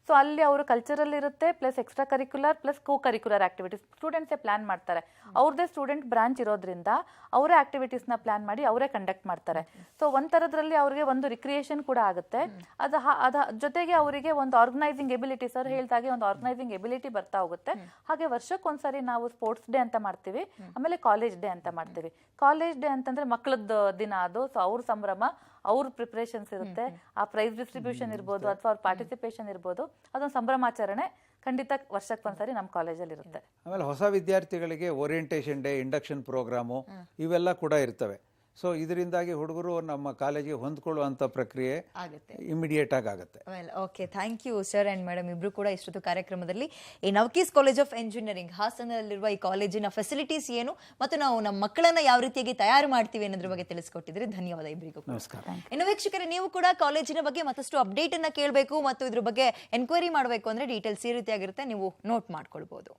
ಸೊ ಅಲ್ಲಿ ಅವರು ಕಲ್ಚರಲ್ ಇರುತ್ತೆ, plus extra curricular plus co curricular activities ಸ್ಟೂಡೆಂಟ್ಸೇ ಪ್ಲಾನ್ ಮಾಡ್ತಾರೆ. ಅವ್ರದ್ದೇ ಸ್ಟೂಡೆಂಟ್ ಬ್ರಾಂಚ್ ಇರೋದ್ರಿಂದ ಅವರೇ ಆಕ್ಟಿವಿಟೀಸ್ನ ಪ್ಲಾನ್ ಮಾಡಿ ಅವರೇ ಕಂಡಕ್ಟ್ ಮಾಡ್ತಾರೆ. ಸೊ ಒಂಥರದ್ರಲ್ಲಿ ಅವರಿಗೆ ಒಂದು ರಿಕ್ರಿಯೇಷನ್ ಕೂಡ ಆಗುತ್ತೆ. ಅದ ಜೊತೆಗೆ ಅವರಿಗೆ ಒಂದು ಆರ್ಗನೈಸಿಂಗ್ ಎಬಿಲಿಟಿ, ಸರ್ ಹೇಳ್ದಾಗೆ ಒಂದು ಆರ್ಗನೈಸಿಂಗ್ ಎಬಿಲಿಟಿ ಬರ್ತಾ ಹೋಗುತ್ತೆ. ಹಾಗೆ ವರ್ಷಕ್ಕೊಂದ್ಸರಿ ನಾವು ಸ್ಪೋರ್ಟ್ಸ್ ಡೇ ಅಂತ ಮಾಡ್ತೀವಿ, ಆಮೇಲೆ ಕಾಲೇಜ್ ಡೇ ಅಂತ ಮಾಡ್ತೀವಿ. ಕಾಲೇಜ್ ಡೇ ಅಂತಂದ್ರೆ ಮಕ್ಕಳದ್ದು ದಿನ ಅದು. ಸೊ ಅವ್ರ ಸಂಭ್ರಮ, ಅವ್ರ ಪ್ರಿಪ್ರೇಷನ್ಸ್ ಇರುತ್ತೆ. ಆ ಪ್ರೈಸ್ ಡಿಸ್ಟ್ರಿಬ್ಯೂಷನ್ ಇರ್ಬೋದು ಅಥವಾ ಅವ್ರ ಪಾರ್ಟಿಸಿಪೇಷನ್ ಇರ್ಬೋದು, ಅದೊಂದು ಸಂಭ್ರಮಾಚರಣೆ ಖಂಡಿತ ವರ್ಷಕ್ಕೊಂದ್ಸರಿ ನಮ್ಮ ಕಾಲೇಜಲ್ಲಿ ಇರುತ್ತೆ. ಆಮೇಲೆ ಹೊಸ ವಿದ್ಯಾರ್ಥಿಗಳಿಗೆ ಓರಿಯೆಂಟೇಷನ್ ಡೇ, ಇಂಡಕ್ಷನ್ ಪ್ರೋಗ್ರಾಮು, ಇವೆಲ್ಲ ಕೂಡ ಇರ್ತವೆ. ಸೊ ಇದರಿಂದಾಗಿ ಹುಡುಗರು ನಮ್ಮ ಕಾಲೇಜಿಗೆ ಹೊಂದ್ಕೊಳ್ಳುವಂಥ ಪ್ರಕ್ರಿಯೆ ಆಗುತ್ತೆ. ಇಮಿಡಿಯೇಟ್ ಆಗುತ್ತೆ. Well, okay, thank you sir and madam ಇಬ್ರು ಕೂಡ ಇಷ್ಟೊತ್ತು ಕಾರ್ಯಕ್ರಮದಲ್ಲಿ ಈ ನವಕೀಸ್ ಕಾಲೇಜ್ ಆಫ್ ಎಂಜಿನಿಯರಿಂಗ್ ಹಾಸನದಲ್ಲಿರುವ ಈ ಕಾಲೇಜಿನ ಫೆಸಿಲಿಟೀಸ್ ಏನು ಮತ್ತು ನಾವು ನಮ್ಮ ಮಕ್ಕಳನ್ನ ಯಾವ ರೀತಿಯಾಗಿ ತಯಾರು ಮಾಡ್ತೀವಿ ಅನ್ನೋದ್ರ ಬಗ್ಗೆ ತಿಳಿಸ್ಕೊಟ್ಟಿದ್ರೆ ಧನ್ಯವಾದ ಇಬ್ಬರಿಗೂ. ನಮಸ್ಕಾರ. ಇನ್ನು ವೀಕ್ಷಕರೇ, ನೀವು ಕೂಡ ಕಾಲೇಜಿನ ಬಗ್ಗೆ ಮತ್ತಷ್ಟು ಅಪ್ಡೇಟ್ ಅನ್ನ ಕೇಳಬೇಕು ಮತ್ತು ಇದ್ರ ಬಗ್ಗೆ ಎನ್ಕ್ವೈರಿ ಮಾಡಬೇಕು ಅಂದ್ರೆ ಡೀಟೇಲ್ಸ್ ಈ ರೀತಿಯಾಗಿರುತ್ತೆ, ನೀವು ನೋಟ್ ಮಾಡ್ಕೊಳ್ಬಹುದು.